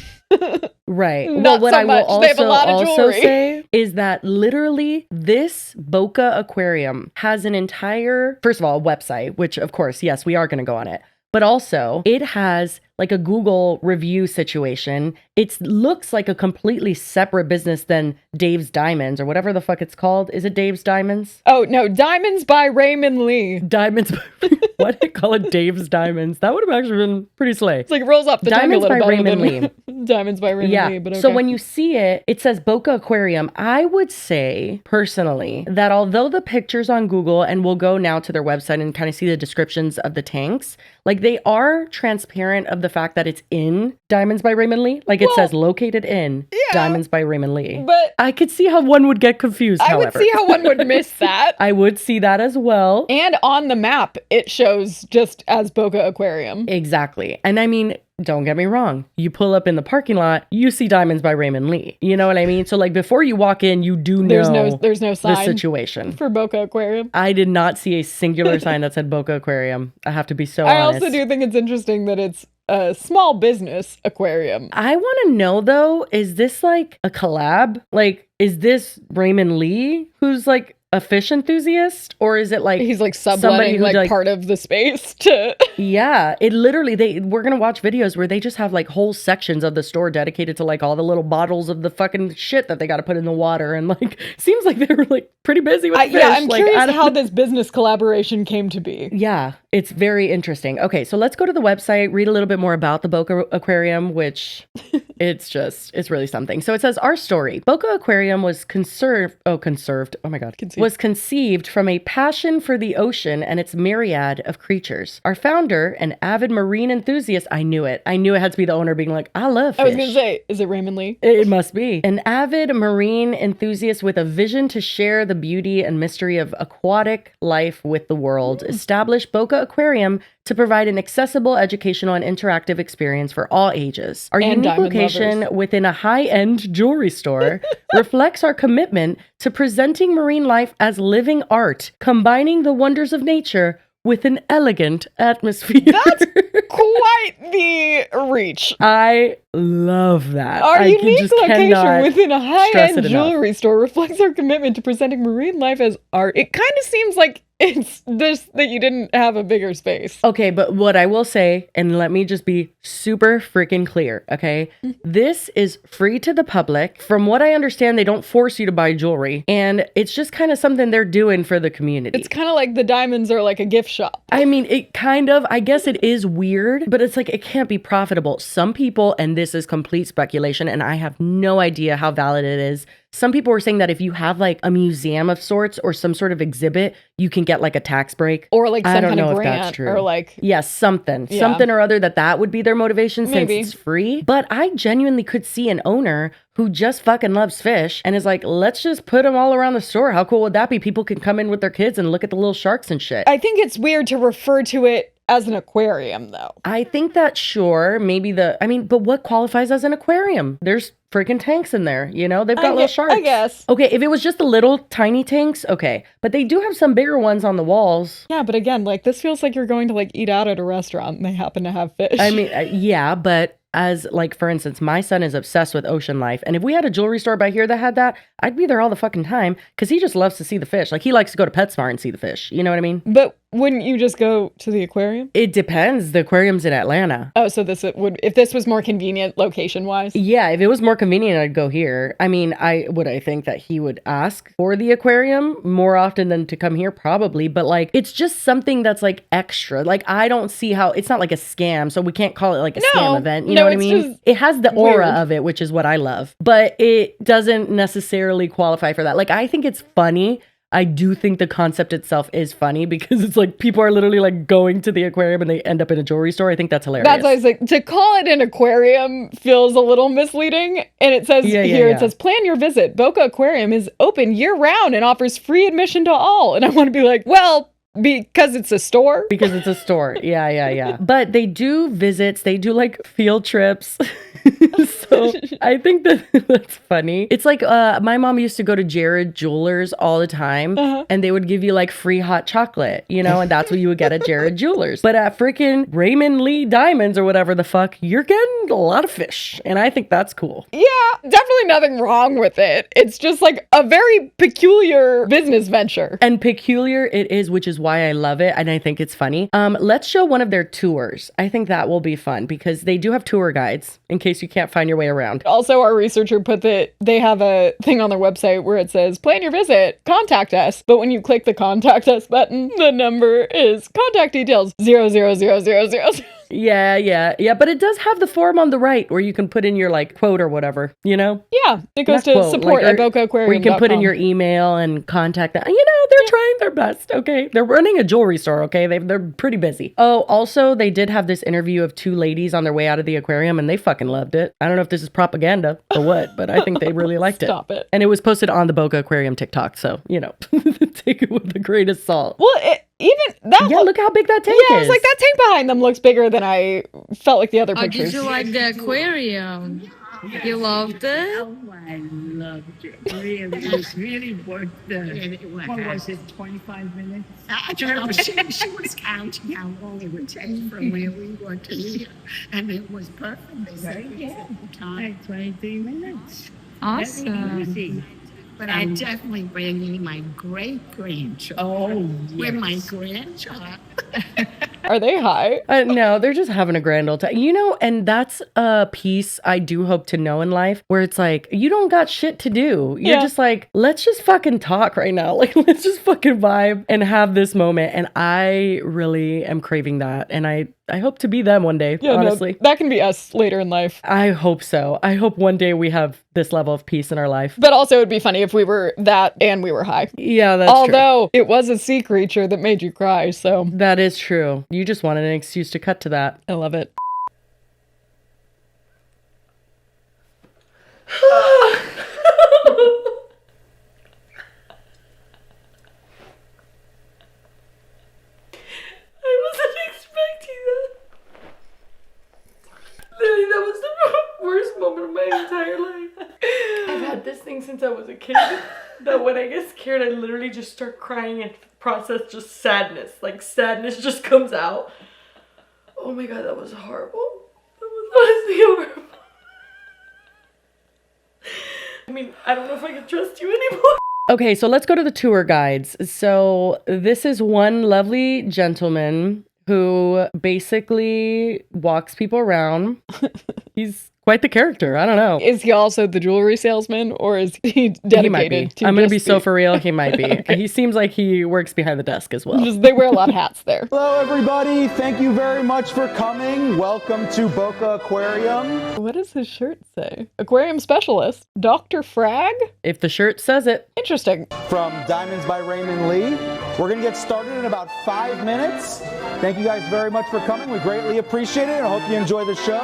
Right. Not well, what so I will much. They have a lot of also jewelry. say is that literally this Boca Aquarium has an entire, first of all, website, which of course, yes, we are going to go on it. But also it has like a Google review situation. It looks like a completely separate business than Dave's Diamonds or whatever the fuck it's called. Is it Dave's Diamonds? Oh, no. Diamonds by Raymond Lee. Diamonds. Why did they call it Dave's Diamonds? That would have actually been pretty slay. It's like it rolls off the tongue a little by better Raymond than Diamonds by Raymond Lee. But okay. So when you see it, it says Boca Aquarium. I would say personally that although the pictures on Google, and we'll go now to their website and kind of see the descriptions of the tanks, like they are transparent of the fact that it's in Diamonds by Raymond Lee. Like it says located in Diamonds by Raymond Lee. But I could see how one would get confused, I would see how one would miss that. I would see that as well. And on the map, it shows just as Boca Aquarium. Exactly. And I mean, don't get me wrong. You pull up in the parking lot, you see Diamonds by Raymond Lee. You know what I mean? So like before you walk in, you do know there's no sign the situation. For Boca Aquarium. I did not see a singular sign that said Boca Aquarium. I have to be so honest. I also do think it's interesting that it's a small business aquarium. I want to know though, is this like a collab? Like, is this Raymond Lee who's like a fish enthusiast, or is it like he's like subletting like part of the space to yeah, it literally we're gonna watch videos where they just have like whole sections of the store dedicated to like all the little bottles of the fucking shit that they got to put in the water, and like seems like they were like pretty busy with fish. Yeah, I'm curious how this business collaboration came to be. Yeah, it's very interesting. Okay, so let's go to the website, read a little bit more about the Boca Aquarium, which It's really something. So it says, our story. Boca Aquarium was conceived from a passion for the ocean and its myriad of creatures. Our founder, an avid marine enthusiast, I knew it had to be the owner being like, I love fish. I was going to say, is it Raymond Lee? It must be. An avid marine enthusiast with a vision to share the beauty and mystery of aquatic life with the world, established Boca Aquarium to provide an accessible, educational, and interactive experience for all ages. Our And unique diamond location lovers. within a high-end jewelry store reflects our commitment to presenting marine life as living art, combining the wonders of nature with an elegant atmosphere. That's quite the reach. I love that. Our I unique just location cannot within a stress high-end it enough. jewelry store reflects our commitment to presenting marine life as art. It kind of seems like it's this that you didn't have a bigger space. Okay, but what I will say, and let me just be super freaking clear, okay? This is free to the public. From what I understand, they don't force you to buy jewelry, and it's just kind of something they're doing for the community. It's kind of like the diamonds are like a gift shop. I mean, I guess it is weird, but it's like, it can't be profitable. Some people, and this is complete speculation, and I have no idea how valid it is. Some people were saying that if you have like a museum of sorts or some sort of exhibit, you can get like a tax break. Or like I some don't kind know of if that's grant true. or like... Yes, something Yeah. or other that would be their motivation Maybe. since it's free. But I genuinely could see an owner who just fucking loves fish and is like, let's just put them all around the store. How cool would that be? People can come in with their kids and look at the little sharks and shit. I think it's weird to refer to it as an aquarium, though. I think that sure, maybe but what qualifies as an aquarium? There's freaking tanks in there, you know? They've got little sharks. I guess. Okay, if it was just the little tiny tanks, okay. But they do have some bigger ones on the walls. Yeah, but again, like this feels like you're going to like eat out at a restaurant and they happen to have fish. I mean, yeah, but as like, for instance, my son is obsessed with ocean life. And if we had a jewelry store by here that had that, I'd be there all the fucking time because he just loves to see the fish. Like he likes to go to PetSmart and see the fish. You know what I mean? But wouldn't you just go to the aquarium? It depends. The aquarium's in Atlanta. Oh, so if this was more convenient location wise? Yeah, if it was more convenient, I'd go here. I mean, I think that he would ask for the aquarium more often than to come here, probably. But like, it's just something that's like extra. Like, I don't see how it's not like a scam, so we can't call it like a scam event. You know what I mean? It has the aura of it, which is what I love, but it doesn't necessarily qualify for that. Like, I think it's funny. I do think the concept itself is funny because it's like people are literally like going to the aquarium and they end up in a jewelry store. I think that's hilarious. That's why I was like, to call it an aquarium feels a little misleading. And it says it says, plan your visit. Boca Aquarium is open year round and offers free admission to all. And I want to be like, well, because it's a store? Because it's a store. Yeah. But they do visits. They do like field trips. So I think that's funny. It's like my mom used to go to Jared Jewelers all the time and they would give you like free hot chocolate, you know, and that's what you would get at Jared Jewelers. But at freaking Raymond Lee Diamonds or whatever the fuck, you're getting a lot of fish. And I think that's cool. Yeah, definitely nothing wrong with it. It's just like a very peculiar business venture. And peculiar it is, which is why I love it. And I think it's funny. Let's show one of their tours. I think that will be fun because they do have tour guides in case you can't find your way around. Also, our researcher put that they have a thing on their website where it says, plan your visit, contact us. But when you click the contact us button, the number is contact details 00000. Yeah. But it does have the form on the right where you can put in your like quote or whatever, you know? Yeah, it goes Not to quote, support like, at BocaAquarium.com. Where you can put in your email and contact them. You know, they're trying their best, okay? They're running a jewelry store, okay? They're pretty busy. Oh, also, they did have this interview of two ladies on their way out of the aquarium and they fucking loved it. I don't know if this is propaganda or what, but I think they really liked it. Stop it. And it was posted on the Boca Aquarium TikTok, so, you know, take it with a grain of salt. Well, Look how big that tank is. Yeah, I was like, that tank behind them looks bigger than I felt like the other pictures. Did you like the aquarium? You loved it? Oh, I loved it. Really, it was really worth the, what was it, 25 minutes? She was counting how long it would take from where we were to here, and it was perfect. They said time 23 minutes. Awesome. Easy. But I definitely bring in my great-grandchild. Oh, yes. With my grandchild. Are they high? No, they're just having a grand old time. You know, and that's a piece I do hope to know in life where it's like, you don't got shit to do. You're just like, let's just fucking talk right now. Like, let's just fucking vibe and have this moment. And I really am craving that. And I I hope to be them one day, honestly. No, that can be us later in life. I hope so. I hope one day we have this level of peace in our life. But also it'd be funny if we were that and we were high. Yeah, that's true. Although it was a sea creature that made you cry, so. That is true. You just wanted an excuse to cut to that. I love it. I wasn't expecting that. Literally, that was the worst moment of my entire life. I've had this thing since I was a kid. That when I get scared, I literally just start crying and process just sadness. Like, sadness just comes out. Oh my god, that was horrible. That was honestly horrible. I mean, I don't know if I can trust you anymore. Okay, so let's go to the tour guides. So this is one lovely gentleman who basically walks people around. He's quite the character. I don't know. Is he also the jewelry salesman, or is he dedicated He might be. to I'm going to be just so for real. He might be. Okay. He seems like he works behind the desk as well. They wear a lot of hats there. Hello, everybody. Thank you very much for coming. Welcome to Boca Aquarium. What does his shirt say? Aquarium specialist, Dr. Frag? If the shirt says it. Interesting. From Diamonds by Raymond Lee. We're going to get started in about 5 minutes. Thank you guys very much for coming. We greatly appreciate it. I hope you enjoy the show.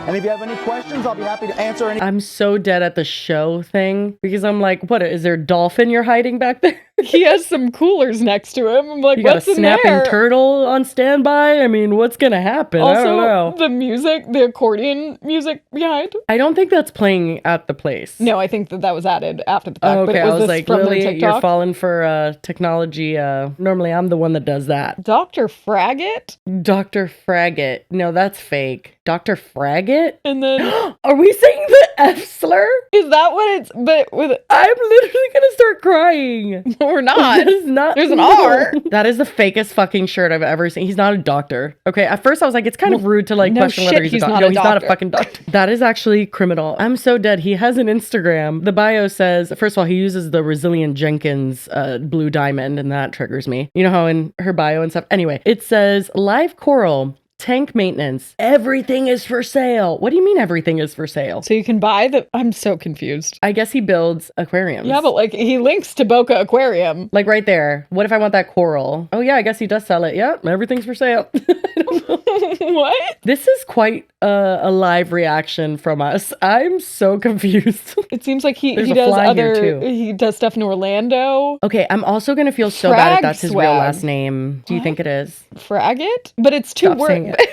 And if you have any questions, I'll be happy to answer any. I'm so dead at the show thing because I'm like, what, is there a dolphin you're hiding back there? He has some coolers next to him. I'm like, You got what's a in snapping there? turtle on standby? I mean, what's going to happen? Also, I don't know. the music, the accordion music behind. I don't think that's playing at the place. No, I think that was added after the fact. Oh, but okay, it was I was this like, from their Lily, you're TikTok. falling for technology. Normally, I'm the one that does that. Dr. Fragget? Dr. Fragget. No, that's fake. Dr. Fragget? And then, Are we saying the F slur? is that what it's, but with, I'm literally gonna start crying. we're not. That is not. There's an no. R. That is the fakest fucking shirt I've ever seen. He's not a doctor. Okay, at first I was like, it's kind of rude to like no question shit, whether he's a he's doctor. not No, a he's not a doctor. fucking doctor. That is actually criminal. I'm so dead. He has an Instagram. The bio says, first of all, he uses the Resilient Jenkins blue diamond, and that triggers me. You know how in her bio and stuff. Anyway, it says live coral. Tank maintenance. Everything is for sale. What do you mean everything is for sale? So you can buy the, I'm so confused. I guess he builds aquariums. Yeah, but like he links to Boca Aquarium. Like right there. What if I want that coral? Oh yeah, I guess he does sell it. Yeah, everything's for sale. What? This is quite a live reaction from us. I'm so confused. It seems like he There's a does fly here, other, too. he does stuff in Orlando. Okay, I'm also gonna feel so bad if Frag that's his swag. real last name. Do you think it is? Fragget? But it's two Stop saying words. it.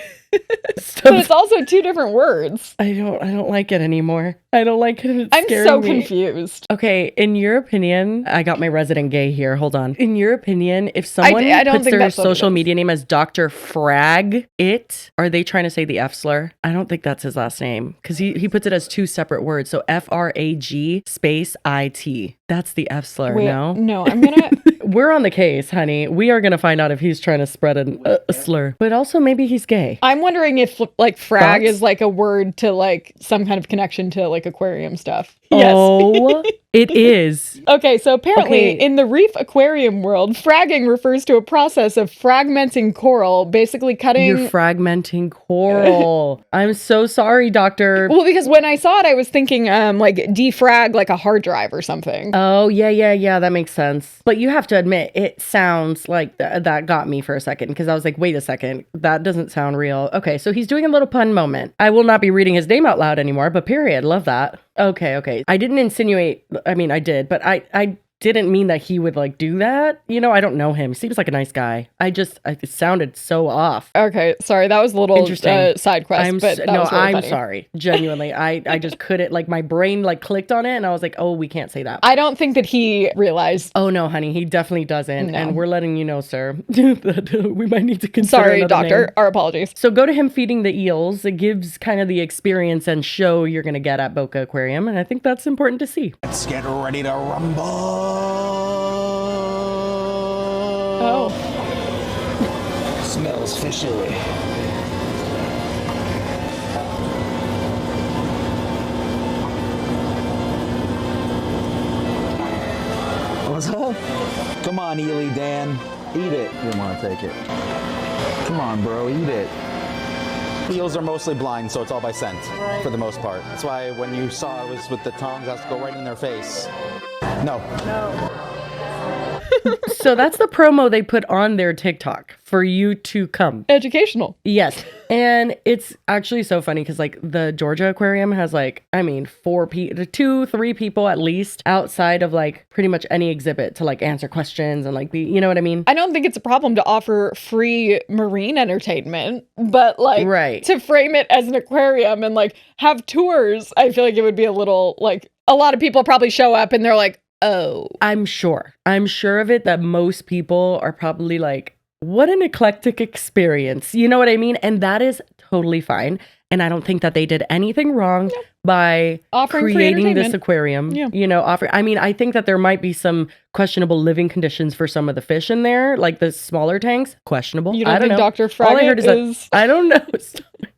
But it's also two different words. I don't like it anymore. I don't like it. It's I'm scaring so me. confused. Okay, in your opinion, I got my resident gay here. Hold on. In your opinion, if someone I don't puts think their that's what it social is. media name as Dr. Frag It, are they trying to say the F slur? I don't think that's his last name because he puts it as two separate words. So FRAG space IT. That's the F slur. Wait, No, I'm gonna. we're on the case, honey. We are gonna find out if he's trying to spread a slur, but also maybe he's gay. I'm wondering if like frag Thoughts? is like a word to like some kind of connection to like aquarium stuff. Yes. Oh, it is. Okay, so apparently Okay. in the reef aquarium world, fragging refers to a process of fragmenting coral, basically cutting. You're fragmenting coral. I'm so sorry, doctor. Well, because when I saw it, I was thinking like defrag like a hard drive or something. Oh, yeah, that makes sense. But you have to admit, it sounds like that got me for a second because I was like, wait a second, that doesn't sound real. Okay, so he's doing a little pun moment. I will not be reading his name out loud anymore, but period. Love that. Okay. I didn't insinuate, I mean, I did, but I didn't mean that he would like do that. You know, I don't know him. Seems like a nice guy. It sounded so off. Okay, sorry, that was a little Interesting. side quest, but that was really I'm funny. sorry. Genuinely, I just couldn't, like my brain like clicked on it and I was like, oh, we can't say that. I don't think that he realized. Oh no, honey, he definitely doesn't. No. And we're letting you know, sir, that we might need to consider Sorry, another doctor. name. Our apologies. So go to him feeding the eels. It gives kind of the experience and show you're going to get at Boca Aquarium. And I think that's important to see. Let's get ready to rumble. Oh. Smells fishy. What's up? Come on, Ely Dan. Eat it. You want to take it. Come on, bro. Eat it. eels are mostly blind, so it's all by scent for the most part. That's why when you saw it was with the tongs, I has to go right in their face. No. So that's the promo they put on their TikTok for you to come. Educational. Yes. And it's actually so funny because like the Georgia Aquarium has like, I mean, 2-3 people at least outside of like pretty much any exhibit to like answer questions and like be, you know what I mean? I don't think it's a problem to offer free marine entertainment, but like to frame it as an aquarium and like have tours, I feel like it would be a little like a lot of people probably show up and they're like, oh. I'm sure of it that most people are probably like, what an eclectic experience. You know what I mean? And that is totally fine. And I don't think that they did anything wrong by offering creating this aquarium. Yeah. You know, I mean, I think that there might be some questionable living conditions for some of the fish in there, like the smaller tanks. Questionable. You don't I don't think know. Dr. All I Fragment heard is that, I don't know.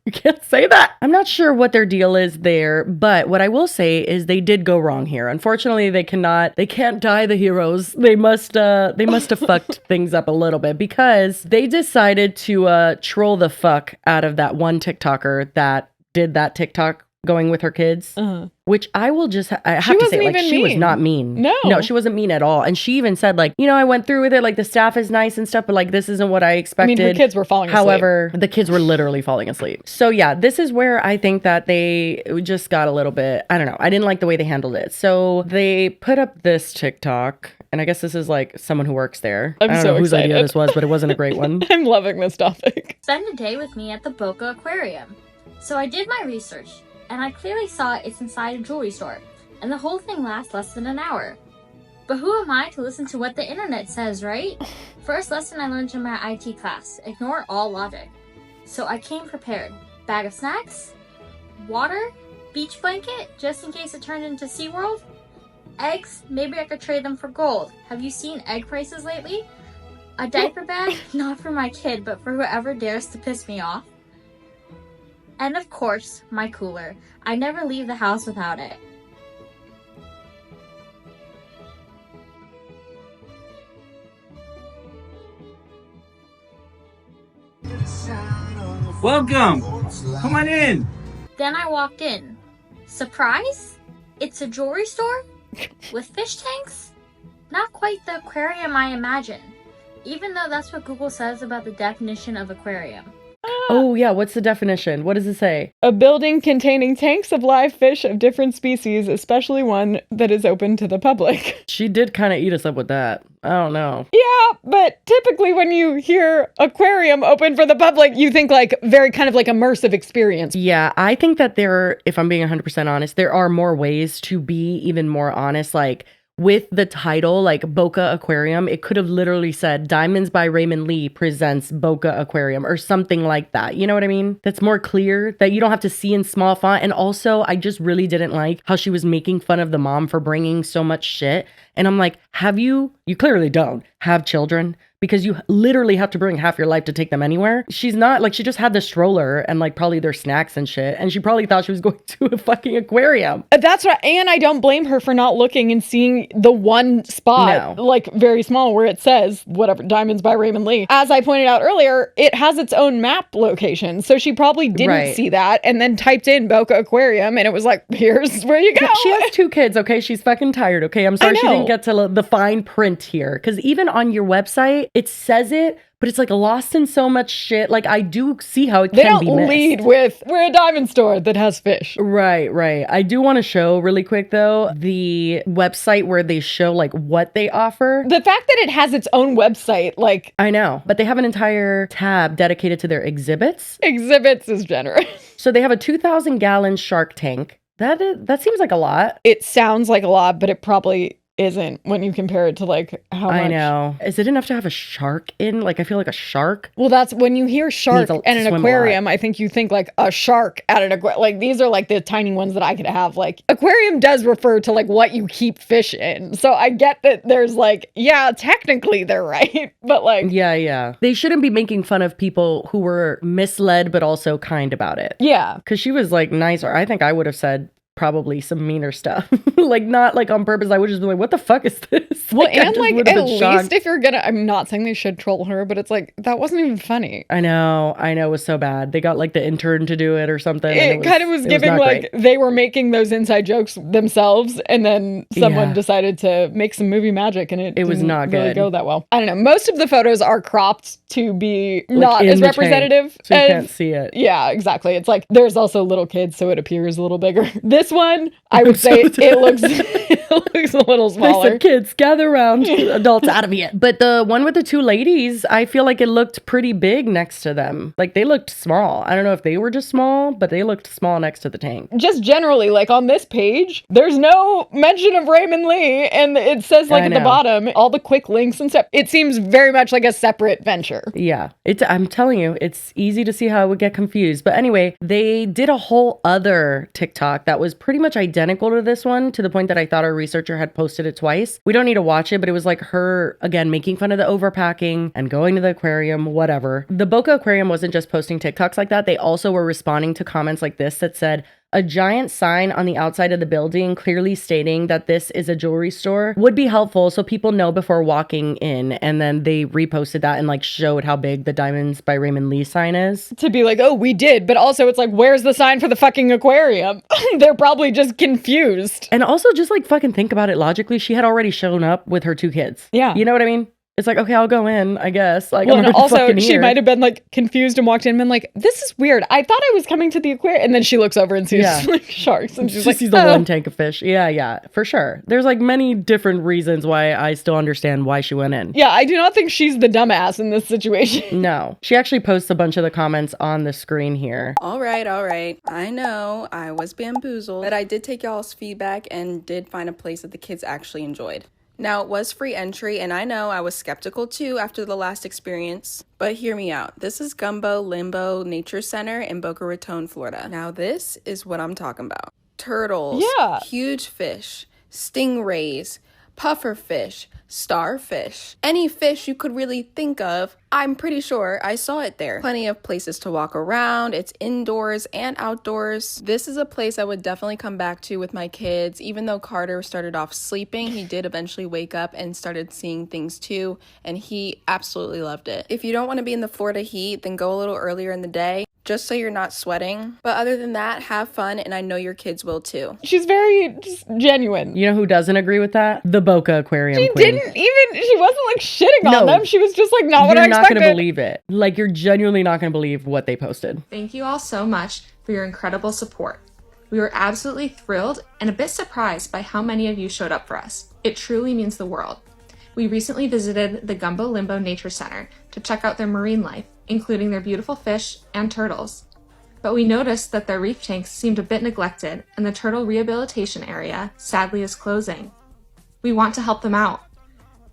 You can't say that. I'm not sure what their deal is there, but what I will say is they did go wrong here. Unfortunately, they can't die the heroes. They must have fucked things up a little bit because they decided to troll the fuck out of that one TikToker that did that TikTok going with her kids, which I will just, I have to say, like, she was not mean. No, she wasn't mean at all. And she even said, like, you know, I went through with it, like, the staff is nice and stuff, but, like, this isn't what I expected. I mean, her kids were falling asleep. However, the kids were literally falling asleep. So, yeah, this is where I think that they just got a little bit, I don't know, I didn't like the way they handled it. So, they put up this TikTok, and I guess this is, like, someone who works there. I don't know whose idea this was, but it wasn't a great one. I'm loving this topic. Spend a day with me at the Boca Aquarium. So I did my research, and I clearly saw it's inside a jewelry store, and the whole thing lasts less than an hour. But who am I to listen to what the internet says, right? First lesson I learned in my IT class, ignore all logic. So I came prepared. Bag of snacks, water, beach blanket, just in case it turned into SeaWorld, eggs, maybe I could trade them for gold. Have you seen egg prices lately? A diaper bag, not for my kid, but for whoever dares to piss me off. And of course, my cooler. I never leave the house without it. Welcome! Come on in! Then I walked in. Surprise? It's a jewelry store? With fish tanks? Not quite the aquarium I imagined. Even though that's what Google says about the definition of aquarium. Oh, yeah. What's the definition? What does it say? A building containing tanks of live fish of different species, especially one that is open to the public. She did kind of eat us up with that. I don't know. Yeah, but typically when you hear aquarium open for the public, you think like very kind of like immersive experience. Yeah, I think that there, if I'm being 100% honest, there are more ways to be even more honest. Like, with the title, like Boca Aquarium, it could have literally said Diamonds by Raymond Lee presents Boca Aquarium or something like that. You know what I mean? That's more clear, that you don't have to see in small font. And also, I just really didn't like how she was making fun of the mom for bringing so much shit. And I'm like, you clearly don't have children, because you literally have to bring half your life to take them anywhere. She's not, like, she just had the stroller and like probably their snacks and shit, and she probably thought she was going to a fucking aquarium. That's right. And I don't blame her for not looking and seeing the one spot, like very small, where it says whatever, Diamonds by Raymond Lee. As I pointed out earlier, it has its own map location, so she probably didn't see that and then typed in Boca Aquarium and it was like, here's where you go. She has 2 kids, okay? She's fucking tired, okay? I'm sorry she didn't get to the fine print here, because even on your website it says it, but it's like lost in so much shit. Like, I do see how it can be missed. They don't lead with, we're a diamond store that has fish. Right. I do want to show really quick though, the website where they show like what they offer. The fact that it has its own website, like. I know, but they have an entire tab dedicated to their exhibits. Exhibits is generous. So they have a 2,000-gallon shark tank. That seems like a lot. It sounds like a lot, but it probably isn't when you compare it to like how much. I know. Is it enough to have a shark in? Like, I feel like a shark. Well, that's when you hear shark and an aquarium, I think you think like a shark at an aquarium. Like, these are like the tiny ones that I could have. Like, aquarium does refer to like what you keep fish in. So I get that there's like, yeah, technically they're right. But like. Yeah. They shouldn't be making fun of people who were misled, but also kind about it. Yeah. Because she was like nicer. I think I would have said, probably some meaner stuff. Like, not like on purpose. I would just be like, what the fuck is this? Well, Like, I and just like, would have at been shocked. least if you're gonna, I'm not saying they should troll her, but it's like, that wasn't even funny. I know, it was so bad. They got like the intern to do it or something. It kind of was giving like they were making those inside jokes themselves, and then someone decided to make some movie magic, and it was didn't not really good. go that well. I don't know. Most of the photos are cropped to be Like, not in as the representative. tank, so you as- can't see it. Yeah, exactly. It's like there's also little kids, so it appears a little bigger. This one, I would say it looks it looks a little They smaller. said, kids, gather around. Adults out of it. But the one with the two ladies, I feel like it looked pretty big next to them. Like, they looked small. I don't know if they were just small, but they looked small next to the tank. Just generally, like on this page, there's no mention of Raymond Lee, and it says like I at the know. bottom, all the quick links and stuff. It seems very much like a separate venture. Yeah, I'm telling you, it's easy to see how I would get confused. But anyway, they did a whole other TikTok that was pretty much identical to this one, to the point that I thought our researcher had posted it twice. We don't need to watch it, but it was like her, again, making fun of the overpacking and going to the aquarium, whatever. The Boca Aquarium wasn't just posting TikToks like that. They also were responding to comments like this that said, a giant sign on the outside of the building clearly stating that this is a jewelry store would be helpful so people know before walking in. And then they reposted that and like showed how big the Diamonds by Raymond Lee sign is. To be like, oh, we did. But also it's like, where's the sign for the fucking aquarium? They're probably just confused. And also just like fucking think about it logically. She had already shown up with her two kids. Yeah. You know what I mean? It's like, okay, I'll go in, I guess. Like, Well, I'm and already also fucking she here. might have been like confused and walked in and been like, this is weird. I thought I was coming to the aquarium. And then she looks over and sees like sharks. And she's She like, sees the oh. one tank of fish. Yeah, for sure. There's like many different reasons why I still understand why she went in. Yeah, I do not think she's the dumbass in this situation. No. She actually posts a bunch of the comments on the screen here. All right. I know I was bamboozled, but I did take y'all's feedback and did find a place that the kids actually enjoyed. Now, it was free entry, and I know I was skeptical too after the last experience, but hear me out. This is Gumbo Limbo Nature Center in Boca Raton, Florida. Now, this is what I'm talking about. Turtles, huge fish, stingrays, pufferfish, starfish, any fish you could really think of. I'm pretty sure I saw it there. Plenty of places to walk around. It's indoors and outdoors. This is a place I would definitely come back to with my kids. Even though Carter started off sleeping, he did eventually wake up and started seeing things too, and he absolutely loved it. If you don't want to be in the Florida heat, then go a little earlier in the day, just so you're not sweating. But other than that, have fun, and I know your kids will too. She's very just genuine. You know who doesn't agree with that? The Boca Aquarium She queen. she wasn't like shitting on them. She was just like, not what I You're not expected. going to believe it. Like, you're genuinely not going to believe what they posted. Thank you all so much for your incredible support. We were absolutely thrilled and a bit surprised by how many of you showed up for us. It truly means the world. We recently visited the Gumbo Limbo Nature Center to check out their marine life, including their beautiful fish and turtles. But we noticed that their reef tanks seemed a bit neglected, and the turtle rehabilitation area sadly is closing. We want to help them out.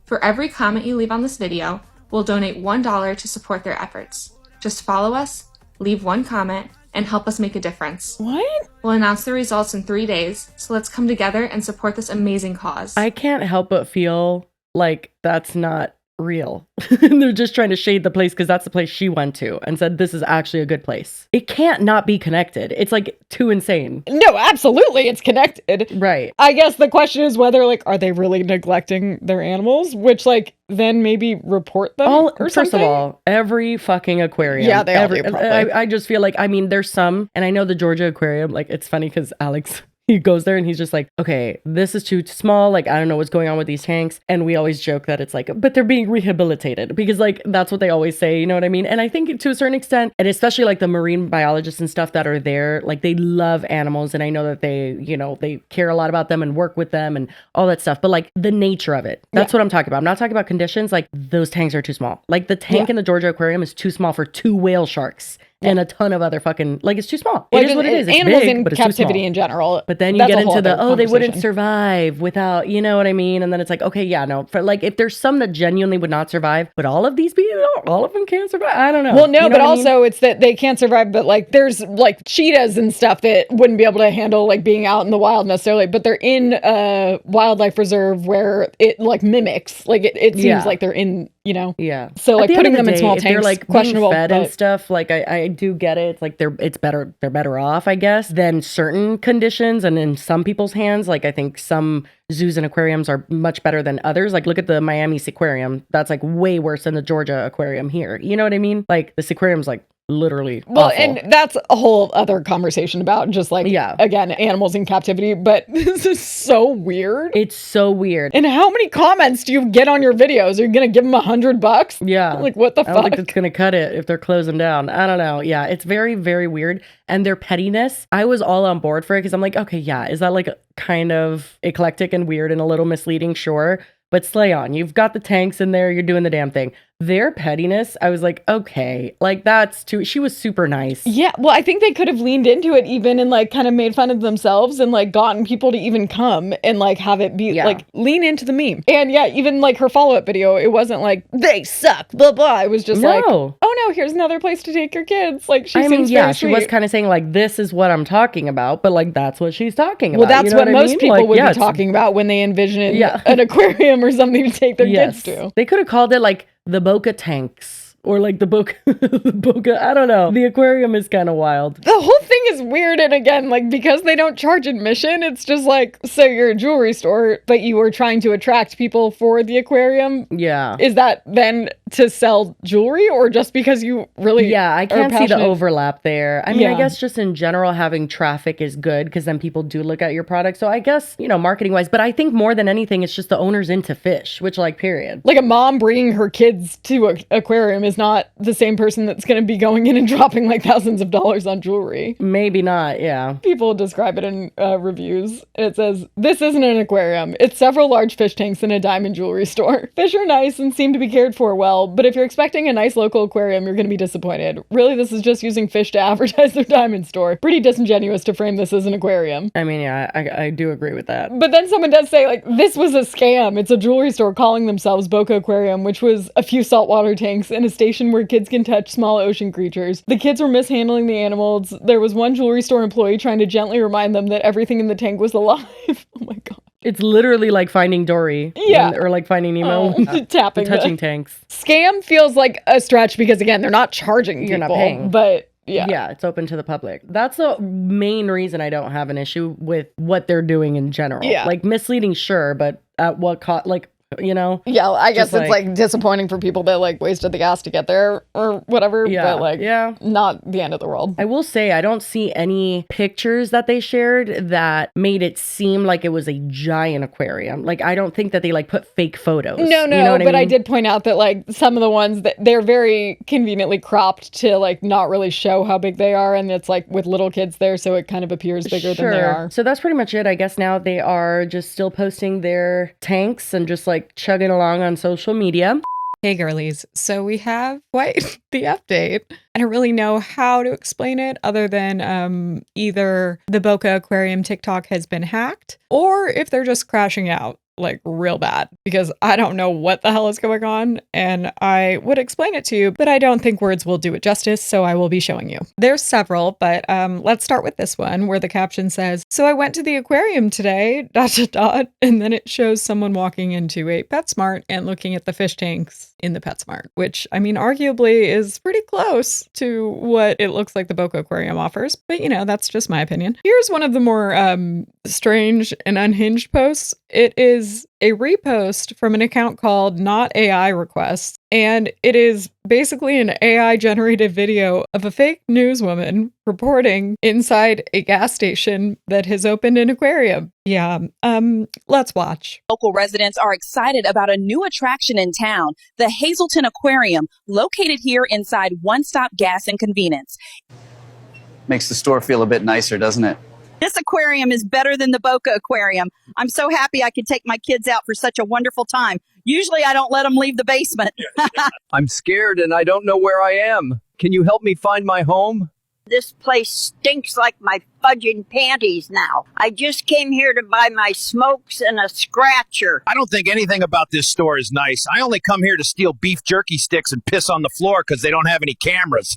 For every comment you leave on this video, we'll donate $1 to support their efforts. Just follow us, leave one comment, and help us make a difference. What? We'll announce the results in 3 days, so let's come together and support this amazing cause. I can't help but feel like that's not real. They're just trying to shade the place because that's the place she went to and said this is actually a good place. It can't not be connected. It's like too insane. No, absolutely, it's connected. Right. I guess the question is whether, like, are they really neglecting their animals? Which, like, then maybe report them or First something? of all, every fucking aquarium. Yeah, they all do, probably. I just feel like, I mean, there's some, and I know the Georgia Aquarium, like, it's funny because Alex... he goes there and he's just like, okay, this is too small. Like, I don't know what's going on with these tanks. And we always joke that it's like, but they're being rehabilitated because like, that's what they always say. You know what I mean? And I think to a certain extent, and especially like the marine biologists and stuff that are there, like they love animals. And I know that they, you know, they care a lot about them and work with them and all that stuff. But like the nature of it, that's what I'm talking about. I'm not talking about conditions. Like those tanks are too small. Like the tank in the Georgia Aquarium is too small for 2 whale sharks. And a ton of other fucking, like, it's too small. Like, it is what it is. It's animals big, in but it's too captivity small. in general. But then you get into the, they wouldn't survive without, you know what I mean? And then it's like, okay, yeah, no. For like, if there's some that genuinely would not survive, but all of these people, all of them can't survive. I don't know. Well, no, you know but what I also mean? it's that they can't survive, but like there's like cheetahs and stuff that wouldn't be able to handle like being out in the wild necessarily, but they're in a wildlife reserve where it like mimics, like it seems like they're in you know? Yeah. So like At the end putting of the them in day, small if tanks, they're like questionable. being fed but and stuff, like I do get it. It's like they're better off, I guess, than certain conditions. And in some people's hands, like I think some zoos and aquariums are much better than others. Like look at the Miami Aquarium. That's like way worse than the Georgia Aquarium here. You know what I mean? Like the aquarium's like literally awful. And that's a whole other conversation about just like, again, animals in captivity. But this is so weird. It's so weird. And how many comments do you get on your videos? Are you going to give them $100? Yeah. Like, what the I fuck? don't think that's going to cut it if they're closing down. I don't know. Yeah. It's very, very weird. And their pettiness, I was all on board for it because I'm like, okay, yeah. Is that like kind of eclectic and weird and a little misleading? Sure. But slay on. You've got the tanks in there. You're doing the damn thing. Their pettiness, I was like, okay, like that's too, she was super nice. Yeah, well, I think they could have leaned into it even and like kind of made fun of themselves and like gotten people to even come and like have it be like lean into the meme. And yeah, even like her follow-up video, it wasn't like they suck, blah, blah. It was just like, oh no, here's another place to take your kids. Like she seems very she was kind of saying like, this is what I'm talking about, but like that's what she's talking about. Well, that's you know what I most mean? people like, would be talking about when they envision an aquarium or something to take their kids to. They could have called it like the Boca tanks or like the Boca, I don't know. The aquarium is kind of wild. The whole thing is weird. And again, like because they don't charge admission, it's just like, so you're a jewelry store, but you were trying to attract people for the aquarium. Yeah. Is that then to sell jewelry or just because you really Yeah, I can't see the overlap there. I mean, I guess just in general, having traffic is good because then people do look at your product. So I guess, you know, marketing wise, but I think more than anything, it's just the owner's into fish, which like period. Like a mom bringing her kids to an aquarium is not the same person that's going to be going in and dropping like thousands of dollars on jewelry. Maybe not, yeah. People describe it in reviews. It says, this isn't an aquarium. It's several large fish tanks in a diamond jewelry store. Fish are nice and seem to be cared for well, but if you're expecting a nice local aquarium, you're going to be disappointed. Really, this is just using fish to advertise their diamond store. Pretty disingenuous to frame this as an aquarium. I mean, yeah, I do agree with that. But then someone does say, like, this was a scam. It's a jewelry store calling themselves Boca Aquarium, which was a few saltwater tanks and a station where kids can touch small ocean creatures. The kids were mishandling the animals. There was one jewelry store employee trying to gently remind them that everything in the tank was alive. Oh my God. It's literally like Finding Dory. Yeah. Or like Finding Nemo. Tapping. Touching tanks. Scam feels like a stretch because, again, they're not charging people. You're not paying. But yeah. Yeah, it's open to the public. That's the main reason I don't have an issue with what they're doing in general. Yeah. Like misleading, sure, but at what cost? Like, you know? Yeah, I guess it's like disappointing for people that like wasted the gas to get there or whatever. Yeah, but like, not the end of the world. I will say I don't see any pictures that they shared that made it seem like it was a giant aquarium. Like I don't think that they like put fake photos. No, you know what but I mean? I did point out that like some of the ones that they're very conveniently cropped to like not really show how big they are, and it's like with little kids there, so it kind of appears bigger than they are. So that's pretty much it. I guess now they are just still posting their tanks and just like chugging along on social media. Hey girlies, so we have quite the update. I don't really know how to explain it other than either the Boca Aquarium TikTok has been hacked or if they're just crashing out like real bad, because I don't know what the hell is going on and I would explain it to you, but I don't think words will do it justice, so I will be showing you. There's several, but let's start with this one where the caption says, so I went to the aquarium today, ... and then it shows someone walking into a PetSmart and looking at the fish tanks in the PetSmart, which I mean arguably is pretty close to what it looks like the Boca Aquarium offers, but you know, that's just my opinion. Here's one of the more strange and unhinged posts. It is a repost from an account called Not AI Requests, and it is basically an AI generated video of a fake newswoman reporting inside a gas station that has opened an aquarium. Yeah, let's watch. Local residents are excited about a new attraction in town, the Hazleton Aquarium, located here inside One Stop Gas and Convenience. Makes the store feel a bit nicer, doesn't it? This aquarium is better than the Boca Aquarium. I'm so happy I could take my kids out for such a wonderful time. Usually I don't let them leave the basement. I'm scared and I don't know where I am. Can you help me find my home? This place stinks like my fudging panties now. I just came here to buy my smokes and a scratcher. I don't think anything about this store is nice. I only come here to steal beef jerky sticks and piss on the floor because they don't have any cameras.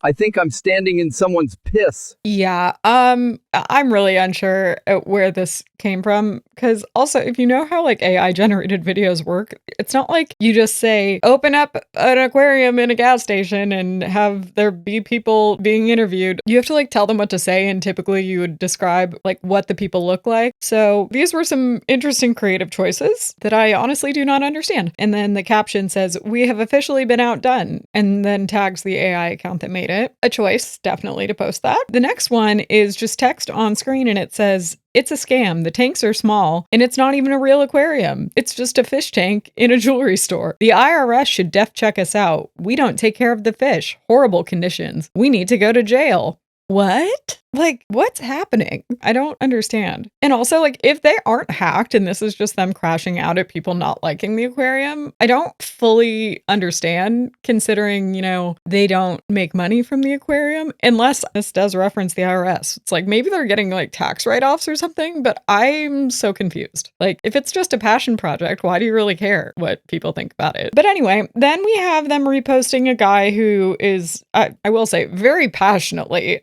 I think I'm standing in someone's piss. Yeah, I'm really unsure at where this came from, because also, if you know how like AI generated videos work, it's not like you just say open up an aquarium in a gas station and have there be people being interviewed. You have to like tell them what to say, and typically you would describe like what the people look like. So these were some interesting creative choices that I honestly do not understand. And then the caption says, "We have officially been outdone," and then tags the AI account that made it. A choice, definitely, to post that. The next one is just text on screen, and it says, "It's a scam. The tanks are small, and it's not even a real aquarium. It's just a fish tank in a jewelry store. The IRS should def check us out. We don't take care of the fish. Horrible conditions. We need to go to jail." What? Like, what's happening? I don't understand. And also, like, if they aren't hacked and this is just them crashing out at people not liking the aquarium, I don't fully understand, considering, you know, they don't make money from the aquarium, unless this does reference the IRS. It's like, maybe they're getting like tax write-offs or something, but I'm so confused. Like, if it's just a passion project, why do you really care what people think about it? But anyway, then we have them reposting a guy who is, I will say, very passionately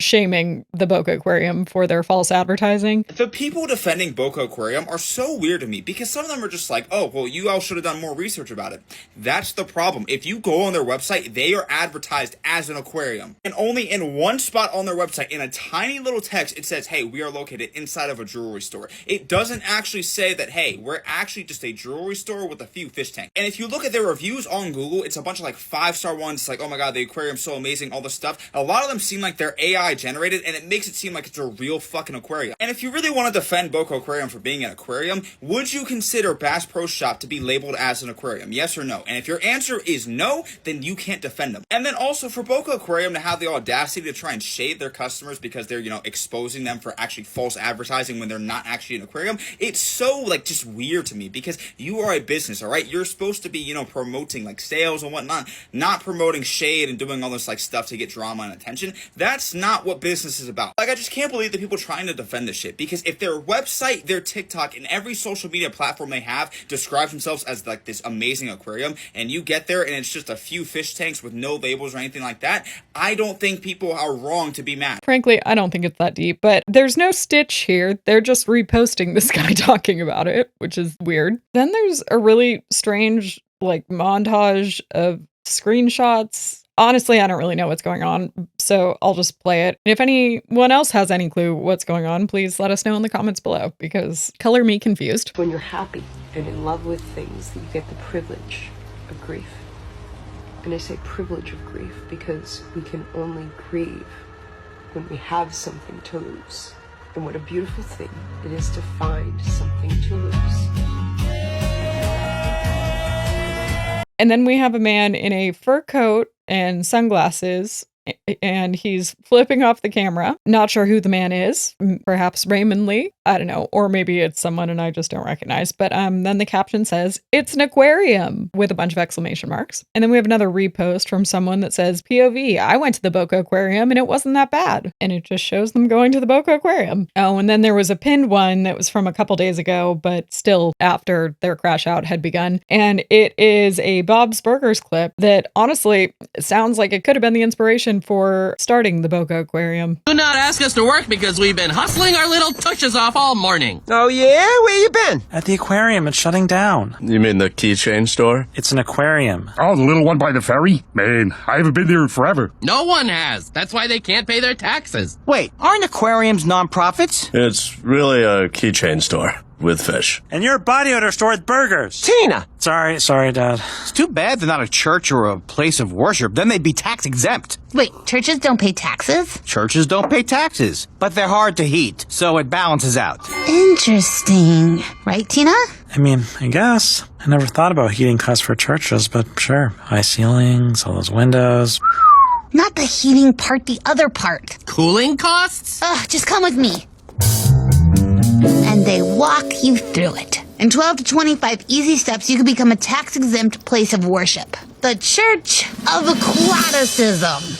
shaming the Boca Aquarium for their false advertising. The people defending Boca Aquarium are so weird to me, because some of them are just like, oh, well, you all should have done more research about it. That's the problem. If you go on their website, they are advertised as an aquarium. And only in one spot on their website, in a tiny little text, it says, hey, we are located inside of a jewelry store. It doesn't actually say that, hey, we're actually just a jewelry store with a few fish tanks. And if you look at their reviews on Google, it's a bunch of like 5-star ones. It's like, oh my God, the aquarium's so amazing, all this stuff. A lot of them seem like they're AI generated, and it makes it seem like it's a real fucking aquarium. And if you really want to defend Boca Aquarium for being an aquarium, would you consider Bass Pro Shop to be labeled as an aquarium? Yes or no? And if your answer is no, then you can't defend them. And then also for Boca Aquarium to have the audacity to try and shade their customers because they're, you know, exposing them for actually false advertising when they're not actually an aquarium, it's so like just weird to me, because you are a business, all right? You're supposed to be, you know, promoting like sales and whatnot, not promoting shade and doing all this like stuff to get drama and attention. That's not what business is about. Like, I just can't believe that people trying to defend this shit, because if their website, their TikTok, and every social media platform they have describes themselves as like this amazing aquarium, and you get there and it's just a few fish tanks with no labels or anything like that, I don't think people are wrong to be mad. Frankly, I don't think it's that deep, but there's no stitch here. They're just reposting this guy talking about it, which is weird. Then there's a really strange like montage of screenshots. Honestly, I don't really know what's going on, so I'll just play it. And if anyone else has any clue what's going on, please let us know in the comments below, because color me confused. When you're happy and in love with things, you get the privilege of grief. And I say privilege of grief because we can only grieve when we have something to lose. And what a beautiful thing it is to find something to lose. And then we have a man in a fur coat and sunglasses, and he's flipping off the camera. Not sure who the man is. Perhaps Raymond Lee. I don't know. Or maybe it's someone and I just don't recognize. But then the caption says, "It's an aquarium," with a bunch of exclamation marks. And then we have another repost from someone that says, "POV, I went to the Boca Aquarium and it wasn't that bad." And it just shows them going to the Boca Aquarium. Oh, and then there was a pinned one that was from a couple days ago, but still after their crash out had begun. And it is a Bob's Burgers clip that honestly sounds like it could have been the inspiration for starting the Boca Aquarium. Do not ask us to work because we've been hustling our little tushes off all morning. Oh yeah? Where you been? At the aquarium. It's shutting down. You mean the keychain store? It's an aquarium. Oh, the little one by the ferry? Man, I haven't been there in forever. No one has. That's why they can't pay their taxes. Wait, aren't aquariums nonprofits? It's really a keychain store with fish. And you're a body odor store with burgers. Tina! Sorry, Dad. It's too bad they're not a church or a place of worship. Then they'd be tax exempt. Wait, churches don't pay taxes? Churches don't pay taxes, but they're hard to heat, so it balances out. Interesting. Right, Tina? I mean, I guess. I never thought about heating costs for churches, but sure. High ceilings, all those windows. Not the heating part, the other part. Cooling costs? Ugh, just come with me. And they walk you through it. In 12 to 25 easy steps, you can become a tax-exempt place of worship. The Church of Aquaticism.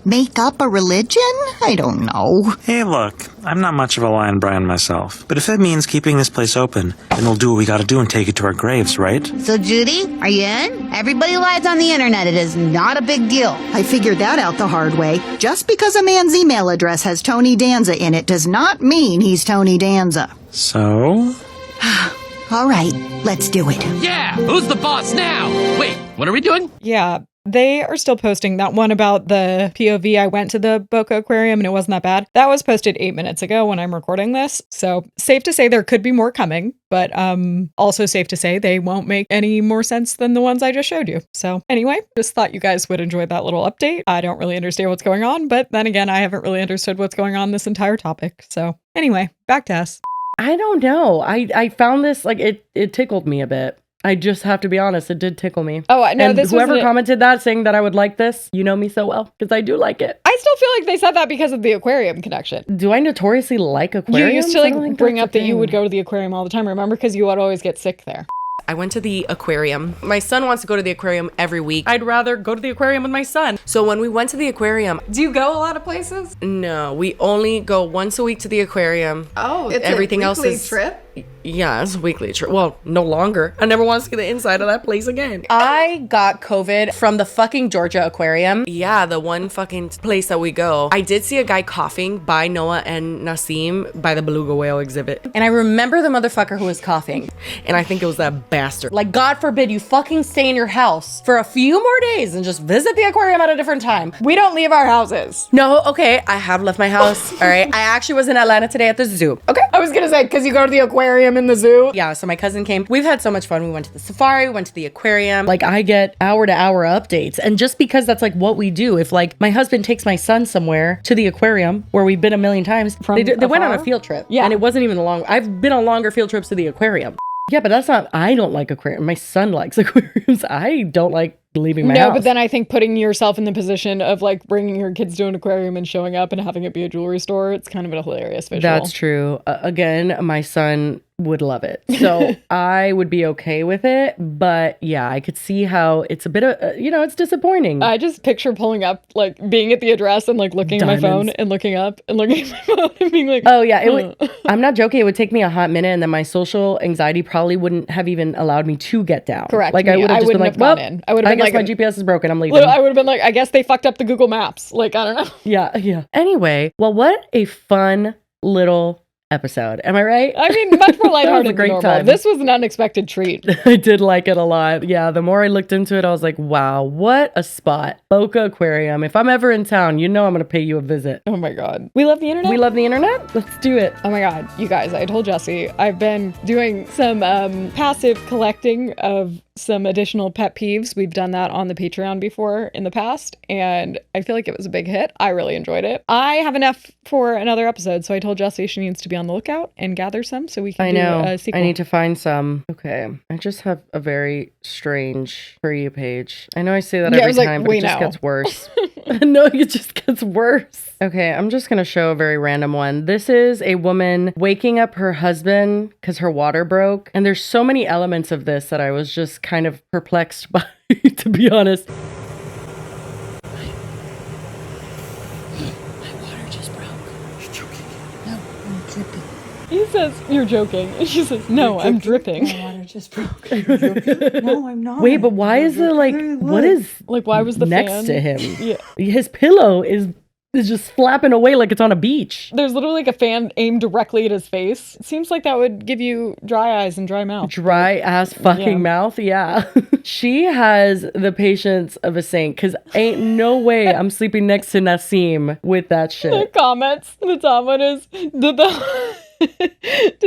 make up a religion? I don't know. Hey, look, I'm not much of a lion Brian myself, but if it means keeping this place open, then we'll do what we gotta do and take it to our graves, right? So, Judy, are you in? Everybody lies on the internet. It is not a big deal. I figured that out the hard way. Just because a man's email address has Tony Danza in it does not mean he's Tony Danza. So? All right, let's do it. Yeah, who's the boss now? Wait, what are we doing? Yeah, they are still posting that one about the POV. I went to the Boca Aquarium and it wasn't that bad. That was posted 8 minutes ago when I'm recording this. So safe to say there could be more coming, but also safe to say they won't make any more sense than the ones I just showed you. So anyway, just thought you guys would enjoy that little update. I don't really understand what's going on, but then again, I haven't really understood what's going on this entire topic. So anyway, back to us. I don't know. I found this, like, it tickled me a bit. I just have to be honest, it did tickle me. Oh, no, and this whoever commented that saying that I would like this, you know me so well, because I do like it. I still feel like they said that because of the aquarium connection. Do I notoriously like aquariums? You used to like bring up that you would go to the aquarium all the time, remember? Because you would always get sick there. I went to the aquarium. My son wants to go to the aquarium every week. I'd rather go to the aquarium with my son. So when we went to the aquarium... Do you go a lot of places? No, we only go once a week to the aquarium. Oh, it's everything a weekly else is trip? Yeah, it's a weekly trip. Well, no longer. I never want to see the inside of that place again. I got COVID from the fucking Georgia Aquarium. Yeah, the one fucking place that we go. I did see a guy coughing by Noah and Nassim by the beluga whale exhibit. And I remember the motherfucker who was coughing. And I think it was that bastard. Like, God forbid you fucking stay in your house for a few more days and just visit the aquarium at a different time. We don't leave our houses. No, okay, I have left my house. All right. I actually was in Atlanta today at the zoo. Okay. I was gonna say, because you go to the aquarium in the zoo. Yeah, so my cousin came. We've had so much fun. We went to the safari, we went to the aquarium. Like, I get hour-to-hour updates. And just because that's like what we do, if like my husband takes my son somewhere to the aquarium where we've been a million times, they went on a field trip. Yeah. And it wasn't even long. I've been on longer field trips to the aquarium. Yeah, but that's not, I don't like aquarium. My son likes aquariums. I don't like leaving my house. No, but then I think putting yourself in the position of like bringing your kids to an aquarium and showing up and having it be a jewelry store, it's kind of a hilarious visual. That's true. Again, my son would love it. So I would be okay with it. But yeah, I could see how it's a bit of, it's disappointing. I just picture pulling up, like being at the address and like looking at my phone and looking up and looking at my phone and being like, oh yeah, it would, I'm not joking. It would take me a hot minute and then my social anxiety probably wouldn't have even allowed me to get down. Correct. Like I would have just been like, well, I would have been like, my GPS is broken. I'm leaving. I would have been like, I guess they fucked up the Google Maps. Like, I don't know. Yeah. Anyway, well, what a fun little episode. Am I right? I mean, much more lighthearted great than normal. time. This was an unexpected treat. I did like it a lot. Yeah, the more I looked into it, I was like, wow, what a spot. Boca Aquarium. If I'm ever in town, you know I'm going to pay you a visit. Oh my God. We love the internet? We love the internet? Let's do it. Oh my God. You guys, I told Jesse, I've been doing some passive collecting of some additional pet peeves. We've done that on the Patreon before in the past, and I feel like it was a big hit. I really enjoyed it. I have enough for another episode, so I told Jessie she needs to be on the lookout and gather some so we can do a sequel. I need to find some. Okay. I just have a very strange For You page. I know I say that every time, but it just gets worse. No, it just gets worse. Okay, I'm just going to show a very random one. This is a woman waking up her husband because her water broke. And there's so many elements of this that I was just kind of perplexed by, to be honest. My water just broke. You're joking. No, I'm dripping. He says, you're joking. And she says, no, I'm dripping. My water just broke. Are you joking? No, I'm not. Wait, but why is there like, what is like, why was the next fan? to him? Yeah. His pillow is just flapping away like it's on a beach. There's literally like a fan aimed directly at his face. It seems like that would give you dry eyes and dry mouth. Dry ass fucking mouth? Yeah. She has the patience of a saint, because ain't no way I'm sleeping next to Nassim with that shit. The comments, the top one is, did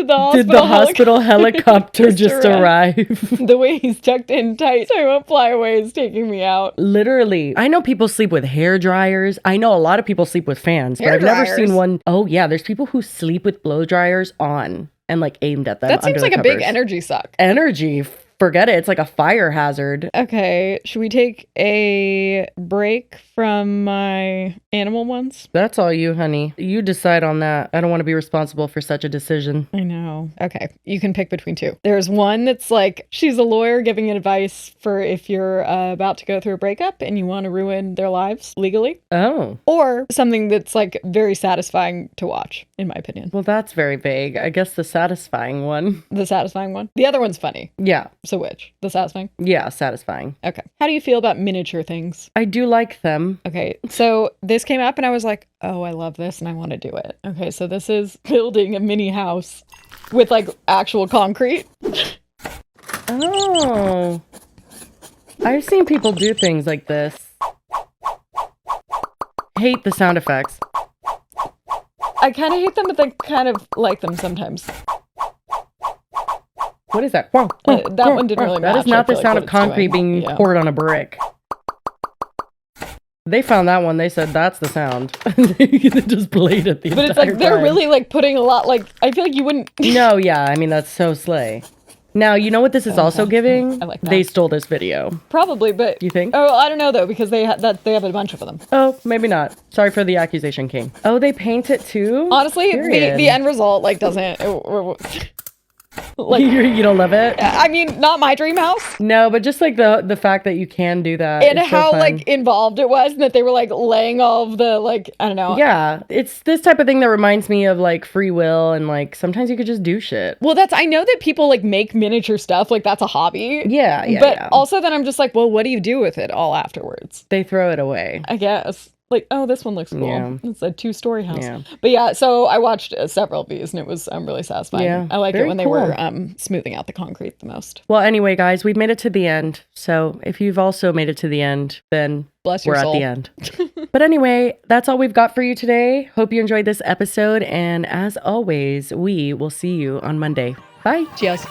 the hospital helicopter just arrive? The way he's tucked in tight, so I won't fly away, is taking me out. Literally. I know people sleep with hair dryers. I know a lot of people sleep with fans, but I've never seen one. Oh yeah, there's people who sleep with blow dryers on and like aimed at them. That seems under like the a big covers. energy suck. Energy forget it. It's like a fire hazard. Okay, should we take a break from my animal ones? That's all you, honey. You decide on that. I don't want to be responsible for such a decision. I know. Okay, you can pick between two. There's one that's like, she's a lawyer giving advice for if you're about to go through a breakup and you want to ruin their lives legally. Oh. Or something that's like very satisfying to watch, in my opinion. Well, that's very vague. I guess the satisfying one. The satisfying one? The other one's funny. Yeah. So which? The satisfying? Yeah, satisfying. Okay. How do you feel about miniature things? I do like them. Okay, so this came up and I was like, oh, I love this and I want to do it. Okay, so this is building a mini house with like actual concrete. Oh. I've seen people do things like this. Hate the sound effects. I kind of hate them, but then kind of like them sometimes. What is that? That one didn't really match. That is not the sound of concrete being poured on a brick. They found that one. They said that's the sound. They just played it the But it's like entire they're time. really like putting a lot. Like I feel like you wouldn't. No, yeah. I mean that's so slay. Now you know what this is also giving. I like that. They stole this video. Probably, but you think? Oh, I don't know though because they have a bunch of them. Oh, maybe not. Sorry for the accusation, King. Oh, they paint it too. Honestly, Period. the end result like doesn't. Like you don't love it? I mean, not my dream house. No, but just like the fact that you can do that And is so how fun. like involved it was, and that they were like laying all of the like I don't know. Yeah, it's this type of thing that reminds me of like free will and like sometimes you could just do shit. Well, I know that people like make miniature stuff, like that's a hobby. Yeah, yeah. But yeah. also then I'm just like, well, what do you do with it all afterwards? They throw it away. I guess. Like, oh, this one looks cool. Yeah. It's a 2-story house. Yeah. But yeah, so I watched several of these and it was really satisfying. Yeah, I liked it very when they cool. were smoothing out the concrete the most. Well, anyway, guys, we've made it to the end. So if you've also made it to the end, then Bless your we're soul. at the end. But anyway, that's all we've got for you today. Hope you enjoyed this episode. And as always, we will see you on Monday. Bye. Cheers.